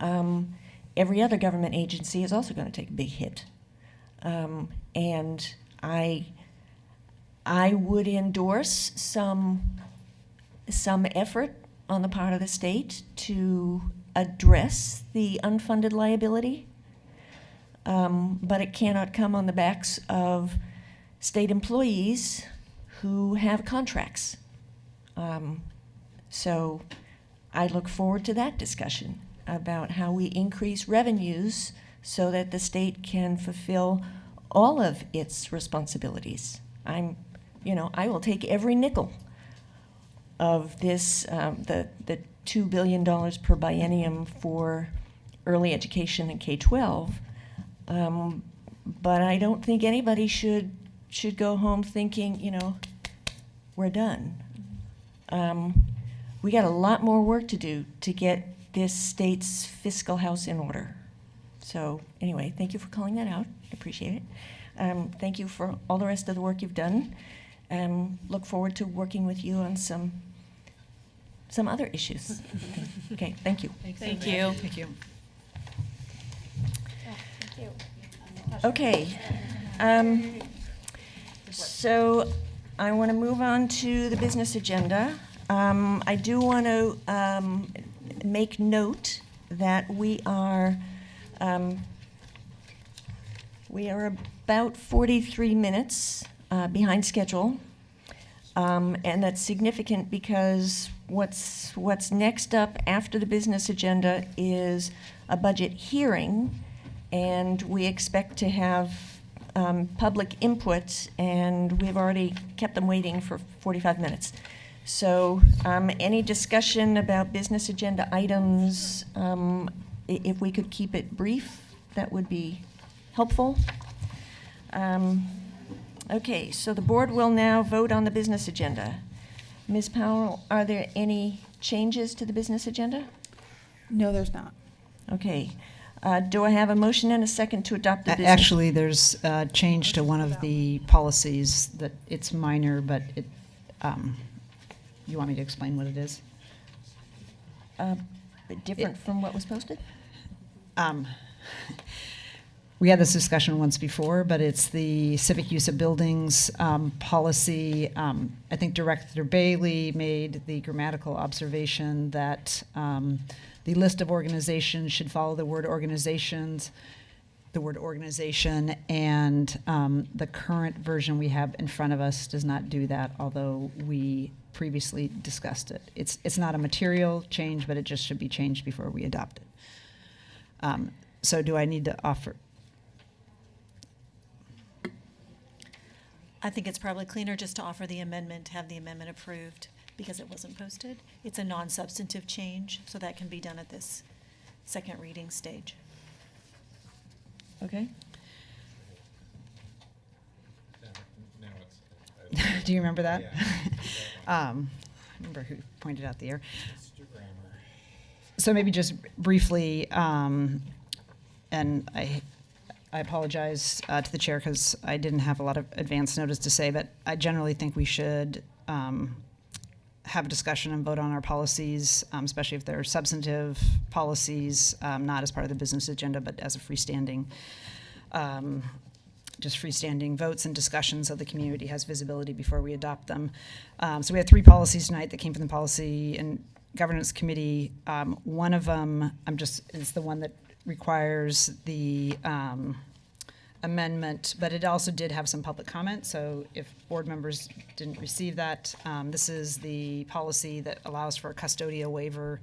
every other government agency is also going to take a big hit. And I would endorse some effort on the part of the state to address the unfunded liability, but it cannot come on the backs of state employees who have contracts. So I look forward to that discussion about how we increase revenues so that the state can fulfill all of its responsibilities. I will take every nickel of this, the $2 billion per biennium for early education and K-12. But I don't think anybody should go home thinking, we're done. We got a lot more work to do to get this state's fiscal house in order. So anyway, thank you for calling that out. I appreciate it. Thank you for all the rest of the work you've done. Look forward to working with you on some other issues. Okay, thank you. Thank you. Thank you. Okay. So I want to move on to the business agenda. I do want to make note that we are about 43 minutes behind schedule, and that's significant because what's next up after the business agenda is a budget hearing, and we expect to have public input, and we've already kept them waiting for 45 minutes. So any discussion about business agenda items, if we could keep it brief, that would be helpful. Okay, so the board will now vote on the business agenda. Ms. Powell, are there any changes to the business agenda? No, there's not. Okay. Do I have a motion and a second to adopt the business? Actually, there's a change to one of the policies that it's minor, but it, you want me to explain what it is? Different from what was posted? We had this discussion once before, but it's the civic use of buildings policy. I think Director Bailey made the grammatical observation that the list of organizations should follow the word organizations, the word organization, and the current version we have in front of us does not do that, although we previously discussed it. It's not a material change, but it just should be changed before we adopt it. So do I need to offer? I think it's probably cleaner just to offer the amendment, have the amendment approved, because it wasn't posted. It's a non-substantive change, so that can be done at this second reading stage. Okay. Do you remember that? I remember who pointed out the error. So maybe just briefly, and I apologize to the chair because I didn't have a lot of advance notice to say, but I generally think we should have a discussion and vote on our policies, especially if they're substantive policies, not as part of the business agenda, but as a freestanding, just freestanding votes and discussions so the community has visibility before we adopt them. So we have 3 policies tonight that came from the Policy and Governance Committee. One of them, is the one that requires the amendment, but it also did have some public comment. So if board members didn't receive that, this is the policy that allows for a custodial waiver,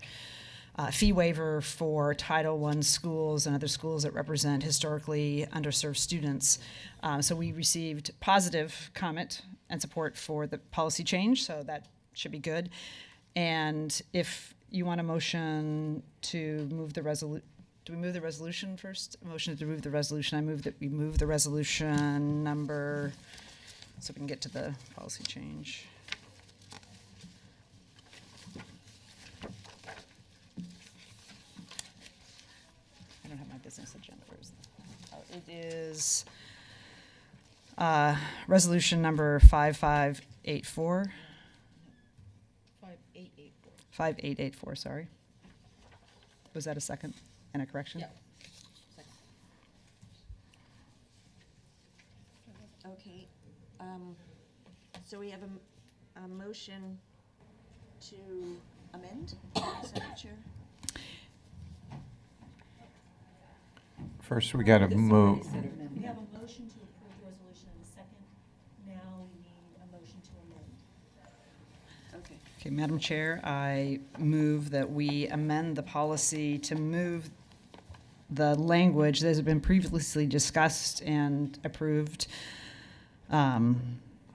fee waiver for Title I schools and other schools that represent historically underserved students. So we received positive comment and support for the policy change, so that should be good. And if you want a motion to move the resolution, do we move the resolution first? A motion to move the resolution. I move that we move the resolution number, so we can get to the policy change. I don't have my business agenda. Where is it? Oh, it is resolution number 5584. 5884. 5884, sorry. Was that a second? and a correction? Okay, so we have a motion to amend, is that what you're? First, we got to move. We have a motion to approve the resolution in a second. Now we need a motion to amend. Okay. Okay, Madam Chair, I move that we amend the policy to move the language that has been previously discussed and approved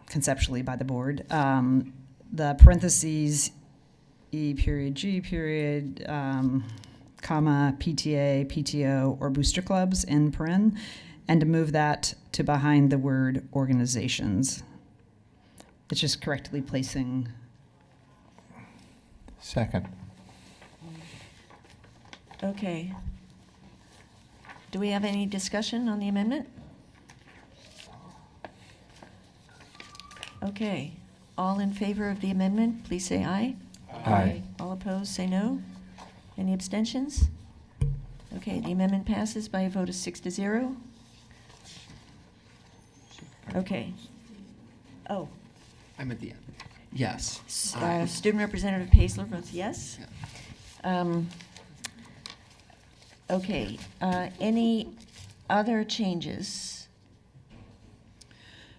conceptually by the board. The parentheses, E period, G period, comma, PTA, PTO, or booster clubs in paren, and to move that to behind the word organizations. It's just correctly placing. Second. Okay. Do we have any discussion on the amendment? Okay. All in favor of the amendment, please say aye. Aye. All opposed, say no. Any abstentions? Okay, the amendment passes by a vote of 6-0. Okay. Oh, I'm at the end. Yes. Student Representative Paisler votes yes. Okay, any other changes?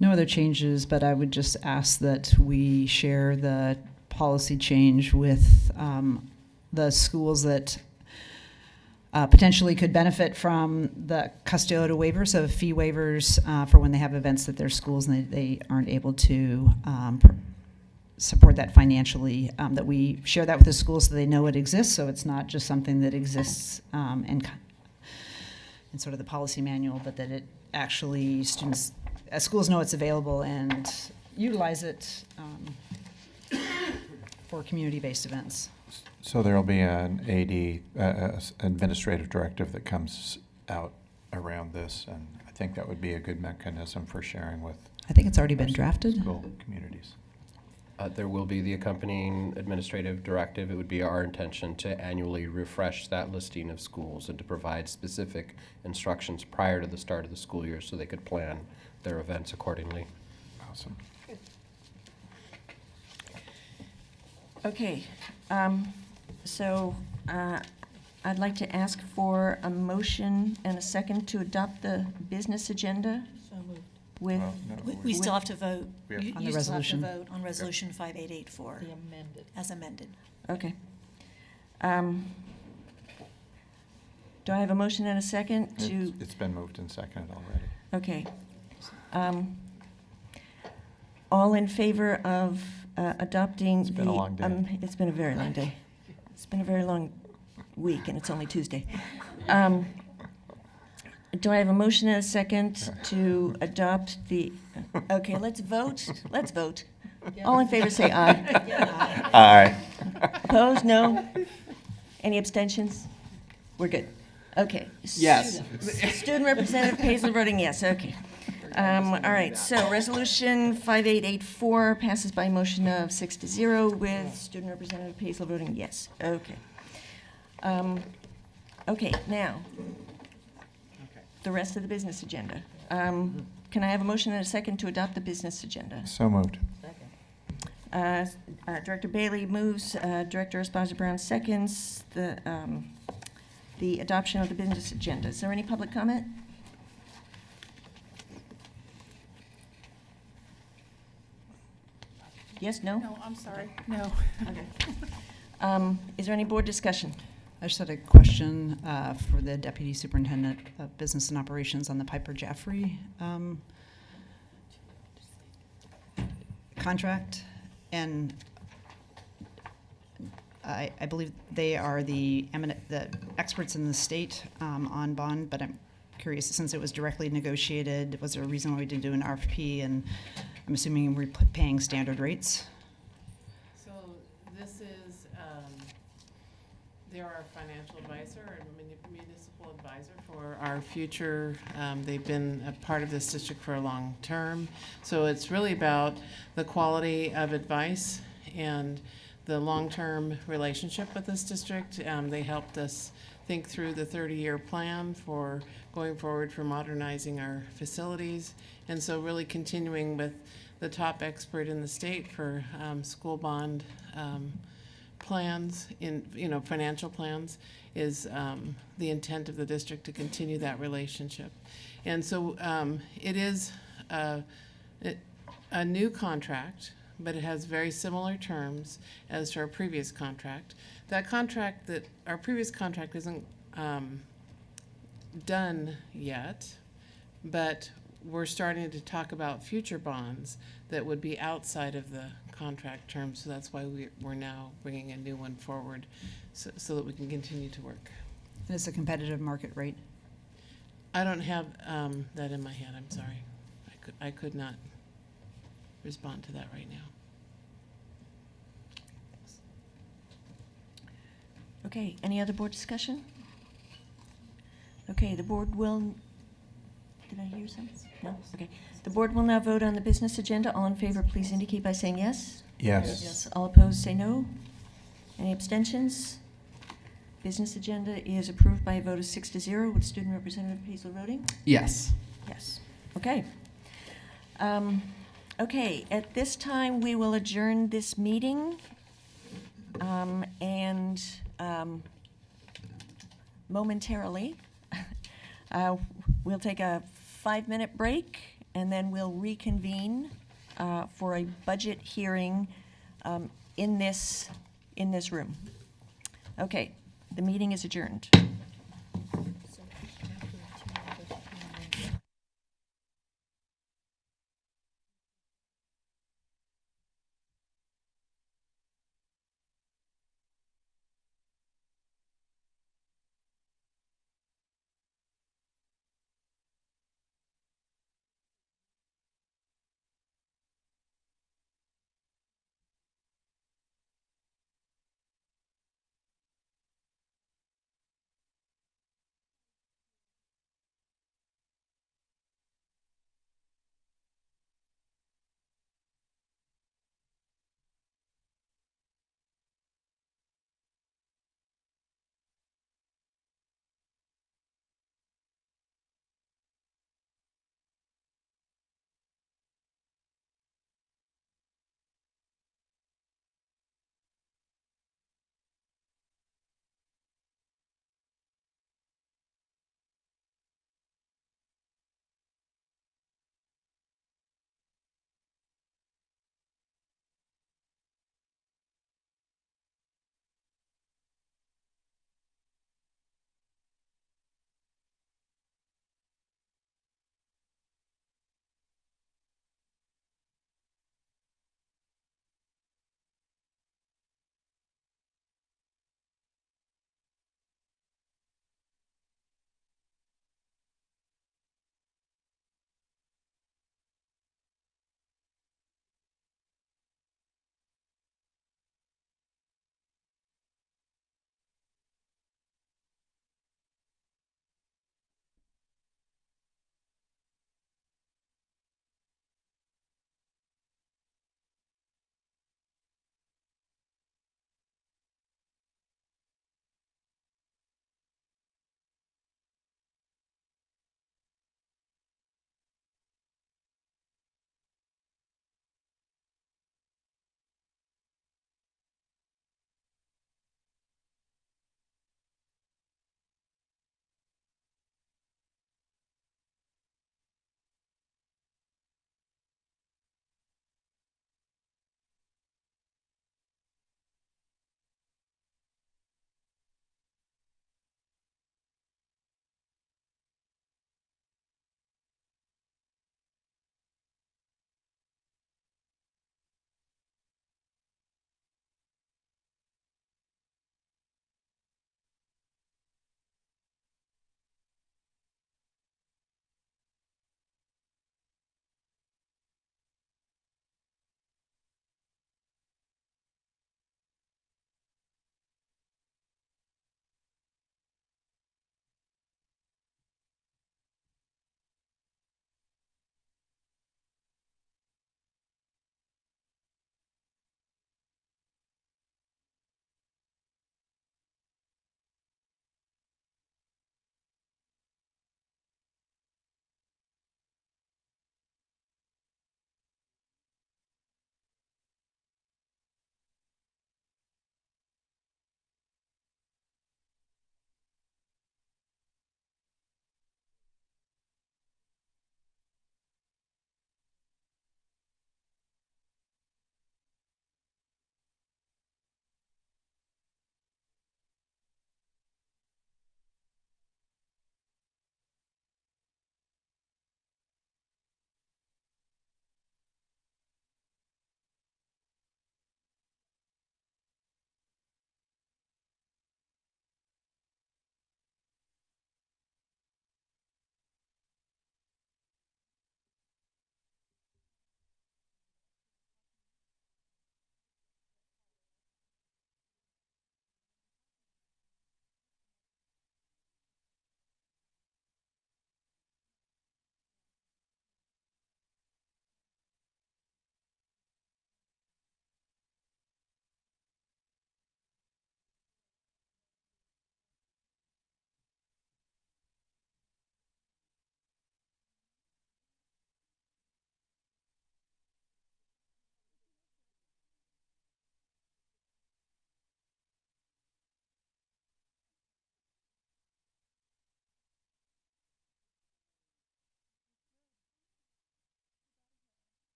No other changes, but I would just ask that we share the policy change with the schools that potentially could benefit from the custodial waivers of fee waivers for when they have events at their schools and they aren't able to support that financially, that we share that with the schools so they know it exists, so it's not just something that exists in sort of the policy manual, but that it actually schools know it's available and utilize it for community-based events. So there will be an administrative directive that comes out around this, and I think that would be a good mechanism for sharing with. I think it's already been drafted. School communities. There will be the accompanying administrative directive. It would be our intention to annually refresh that listing of schools and to provide specific instructions prior to the start of the school year so they could plan their events accordingly. Awesome. Okay, so I'd like to ask for a motion and a second to adopt the business agenda So moved. with. We still have to vote. We have- You On the still have to resolution. vote on Resolution 5884. As amended. Okay. Do I have a motion and a second to? It's been moved and seconded already. Okay. All in favor of adopting the? It's been a long day. It's been a very long day. It's been a very long week, and it's only Tuesday. Do I have a motion and a second to adopt the? Okay, let's vote. Let's vote. All in favor, say aye. Aye. Opposed? No. Any abstentions? We're good. Okay. Yes. Student Representative Paisler voting yes. Okay. All right. So Resolution 5884 passes by a motion of 6-0 with Student Representative Paisler voting yes. Okay. Okay. Now, the rest of the business agenda. Can I have a motion and a second to adopt the business agenda? So moved. Director Bailey moves. Director Esposito-Brown seconds the adoption of the business agenda. Is there any public comment? Yes, no? No, I'm sorry. No. Okay. Is there any board discussion? I just had a question for the Deputy Superintendent of Business and Operations on the Piper Jaffray contract. And I believe they are the experts in the state on bond, but I'm curious, since it was directly negotiated, was there a reason why we didn't do an RFP? And I'm assuming we're paying standard rates? So this is, they're our financial advisor and municipal advisor for our future. They've been a part of this district for a long term. So it's really about the quality of advice and the long-term relationship with this district. They helped us think through the 30-year plan for going forward for modernizing our facilities. And so really continuing with the top expert in the state for school bond plans, financial plans, is the intent of the district to continue that relationship. And so it is a new contract, but it has very similar terms as to our previous contract. Our previous contract isn't done yet, but we're starting to talk about future bonds that would be outside of the contract terms. So that's why we're now bringing a new one forward so that we can continue to work. And it's a competitive market rate. I don't have that in my head, I'm sorry. I could not respond to that right now. Okay, any other board discussion? Okay, the board will, did I hear something? No? Okay. The board will now vote on the business agenda. All in favor, please indicate by saying yes. Yes. Yes. All opposed, say no. Any abstentions? Business agenda is approved by a vote of 6-0 with Student Representative Hazel voting. Yes. Yes. Okay. Okay, at this time, we will adjourn this meeting. And momentarily, we'll take a 5-minute break, and then we'll reconvene for a budget hearing in this room. Okay, the meeting is adjourned.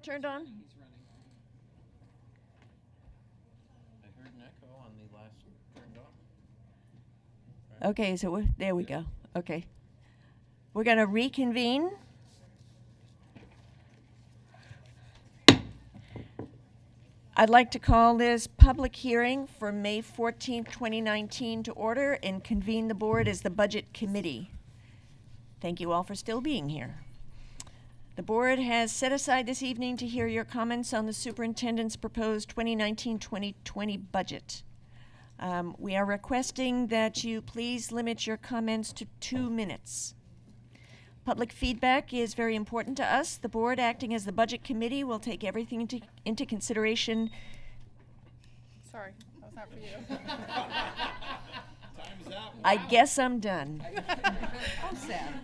turned on? I heard an echo on the last turned off. Okay, so there we go. Okay. We're going to reconvene. I'd like to call this public hearing for May 14th, 2019 to order and convene the board as the Budget Committee. Thank you all for still being here. The board has set aside this evening to hear your comments on the superintendent's proposed 2019-2020 budget. We are requesting that you please limit your comments to 2 minutes. Public feedback is very important to us. The board, acting as the Budget Committee, will take everything into consideration. Sorry, that was not for you. Time's up. I guess I'm done. I'm sad.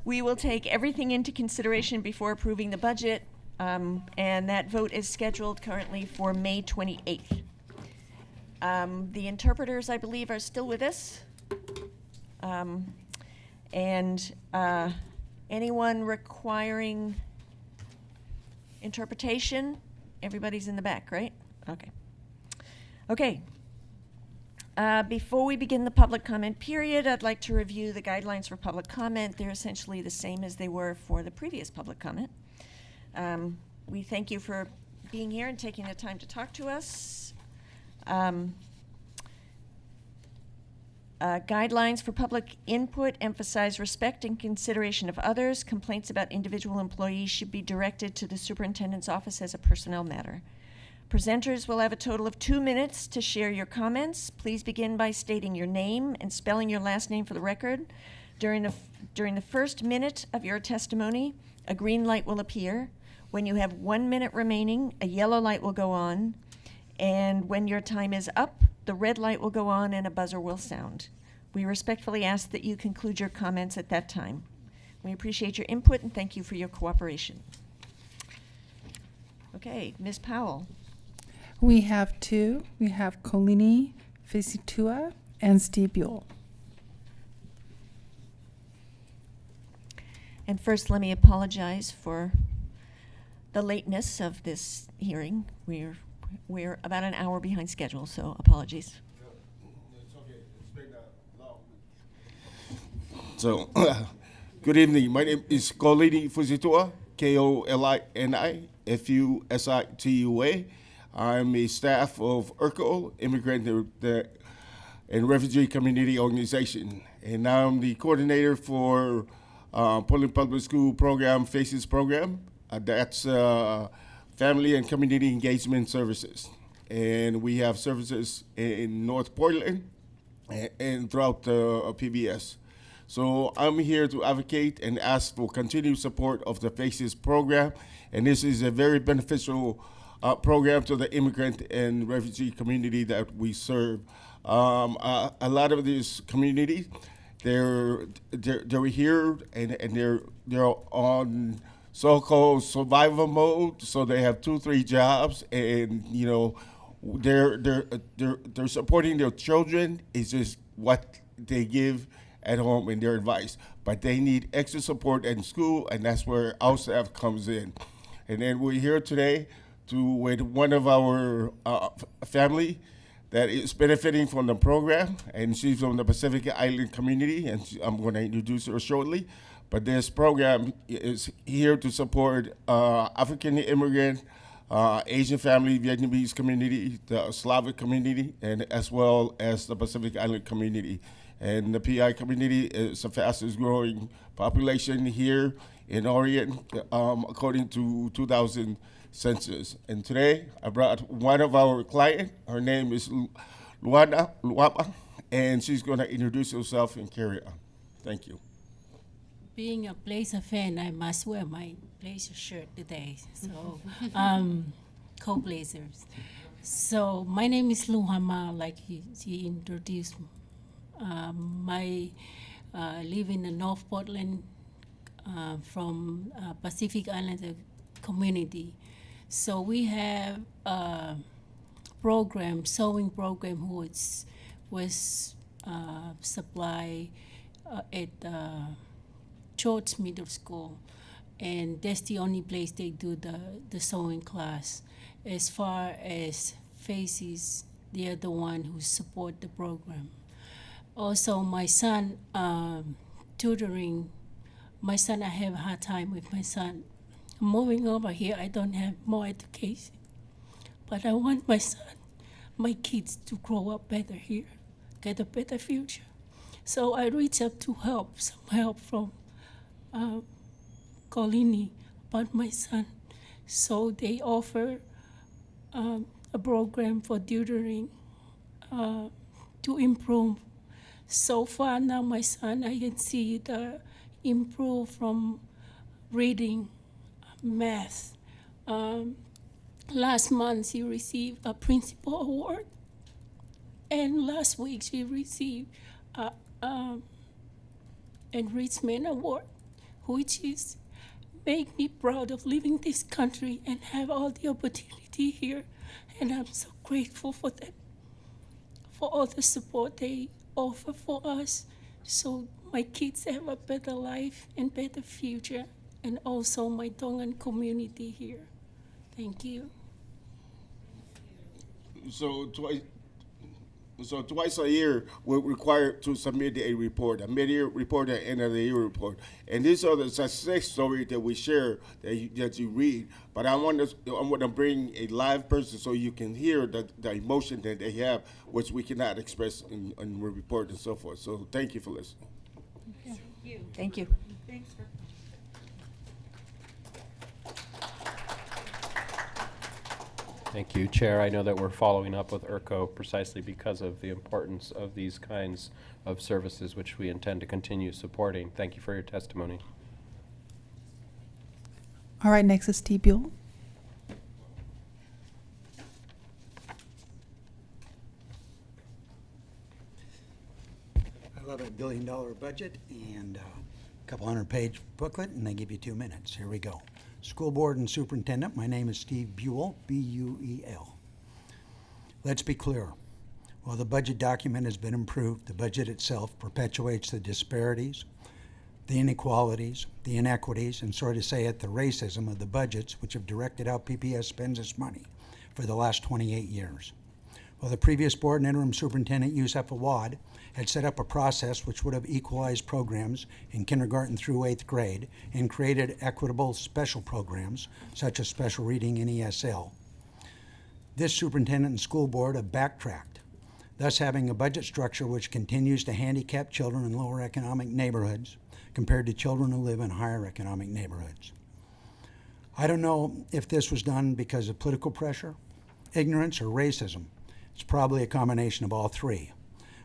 We will take everything into consideration before approving the budget, and that vote is scheduled currently for May 28th. The interpreters, I believe, are still with us. And anyone requiring interpretation? Everybody's in the back, right? Okay. Okay. Before we begin the public comment period, I'd like to review the guidelines for public comment. They're essentially the same as they were for the previous public comment. We thank you for being here and taking the time to talk to us. Guidelines for public input emphasize respect and consideration of others. Complaints about individual employees should be directed to the superintendent's office as a personnel matter. Presenters will have a total of 2 minutes to share your comments. Please begin by stating your name and spelling your last name for the record. During the first minute of your testimony, a green light will appear. When you have 1 minute remaining, a yellow light will go on. And when your time is up, the red light will go on and a buzzer will sound. We respectfully ask that you conclude your comments at that time. We appreciate your input and thank you for your cooperation. Okay, Ms. Powell. We have two. We have Kolini Fisitua and Steve Buell. And first, let me apologize for the lateness of this hearing. We're about an hour behind schedule, so apologies. So, good evening. My name is Kolini Fusitua, Kolini-Fusitua. I'm a staff of IRCO, Immigrant and Refugee Community Organization, and I'm the coordinator for Portland Public School Program, FACES program. That's Family and Community Engagement Services. And we have services in North Portland and throughout the PBS. So I'm here to advocate and ask for continued support of the FACES program. And this is a very beneficial program to the immigrant and refugee community that we serve. A lot of these communities, they're here and they're on so-called survival mode, so they have 2-3 jobs, and you know they're supporting their children. It's just what they give at home and their advice, but they need extra support in school, and that's where our staff comes in. And then we're here today with one of our family that is benefiting from the program, and she's from the Pacific Island community, and I'm going to introduce her shortly. But this program is here to support African immigrant, Asian family, Vietnamese community, the Slavic community, and as well as the Pacific Island community. And the PI community is the fastest growing population here in Oregon, according to 2000 census. And today, I brought one of our clients. Her name is Luana Luapa, and she's going to introduce herself and carry on. Thank you. Being a Blazer fan, I must wear my Blazer shirt today. So, co-Blazers. So, my name is Luhama, like he introduced. I live in the North Portland from Pacific Island community. So we have a program, sewing program, which was supplied at George Middle School. and that's the only place they do the sewing class. As far as Faces, they are the one who support the program. Also, my son, tutoring, my son, I have a hard time with my son. Moving over here, I don't have more education, but I want my son, my kids to grow up better here, get a better future. So I reached out to some help from Colini about my son. So they offer a program for tutoring to improve. So far now, my son, I can see the improve from reading, math. Last month, he received a principal award, and last week she received an enrichment award, which is make me proud of living this country and have all the opportunity here. And I'm so grateful for them, for all the support they offer for us, so my kids have a better life and better future, and also my Tongan community here. Thank you. So twice a year, we're required to submit a report, a mid-year report, and end of the year report. And these are the success stories that we share that you read. But I want to bring a live person so you can hear the emotion that they have, which we cannot express in the report and so forth. So thank you for listening. Thank you. Thanks for. Thank you, Chair. I know that we're following up with ERCO precisely because of the importance of these kinds of services, which we intend to continue supporting. Thank you for your testimony. All right, next is Steve Buell. I love a $1 billion budget and a couple 100-page booklet, and they give you 2 minutes. Here we go. School Board and Superintendent, my name is Steve Buell, B-U-E-L. Let's be clear. While the budget document has been improved, the budget itself perpetuates the disparities, the inequalities, the inequities, and sorry to say it, the racism of the budgets which have directed how PPS spends its money for the last 28 years. While the previous board and interim superintendent, Yusuf Awad, had set up a process which would have equalized programs in kindergarten through 8th grade and created equitable special programs, such as special reading and ESL. This superintendent and school board have backtracked, thus having a budget structure which continues to handicap children in lower economic neighborhoods compared to children who live in higher economic neighborhoods. I don't know if this was done because of political pressure, ignorance, or racism. It's probably a combination of all three.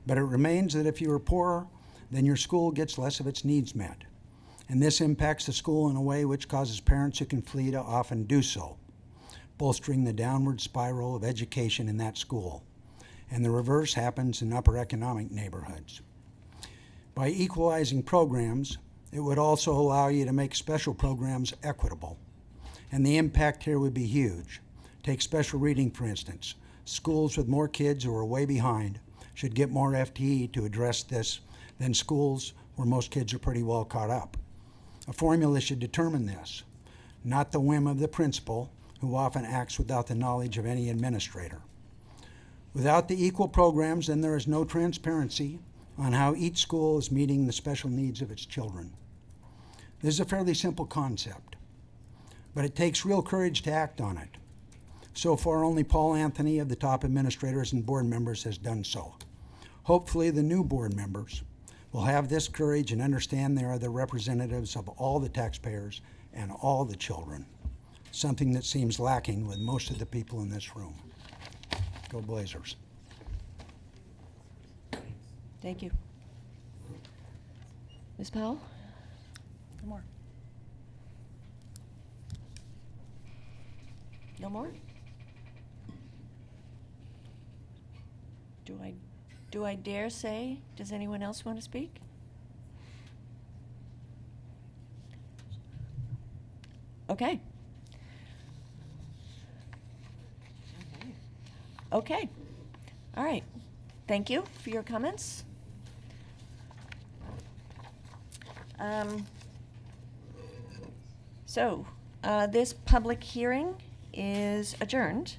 But it remains that if you are poorer, then your school gets less of its needs met. And this impacts the school in a way which causes parents who can flee to often do so, bolstering the downward spiral of education in that school. And the reverse happens in upper economic neighborhoods. By equalizing programs, it would also allow you to make special programs equitable. And the impact here would be huge. Take special reading, for instance. Schools with more kids who are way behind should get more FTE to address this than schools where most kids are pretty well caught up. A formula should determine this, not the whim of the principal, who often acts without the knowledge of any administrator. Without the equal programs, then there is no transparency on how each school is meeting the special needs of its children. This is a fairly simple concept, but it takes real courage to act on it. So far, only Paul Anthony of the top administrators and board members has done so. Hopefully, the new board members will have this courage and understand they are the representatives of all the taxpayers and all the children, something that seems lacking with most of the people in this room. Go Blazers. Thank you. Ms. Powell? No more. No more? Do I dare say, does anyone else want to speak? Okay. Okay. All right. Thank you for your comments. So, this public hearing is adjourned.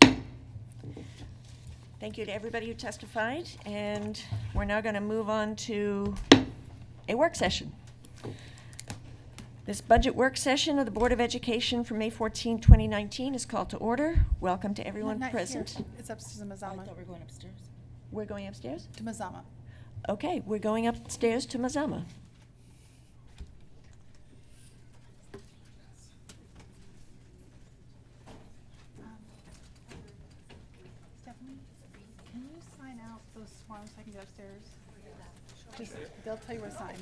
Thank you to everybody who testified, and we're now going to move on to a work session. This budget work session of the Board of Education for May 14, 2019 is called to order. Welcome to everyone Not present. here. It's upstairs in Mazama. I thought we were going upstairs. We're going upstairs? To Mazama. Okay, we're going upstairs to Mazama. Stephanie, can you sign out those forms so I can go upstairs? Just, they'll tell you where to sign.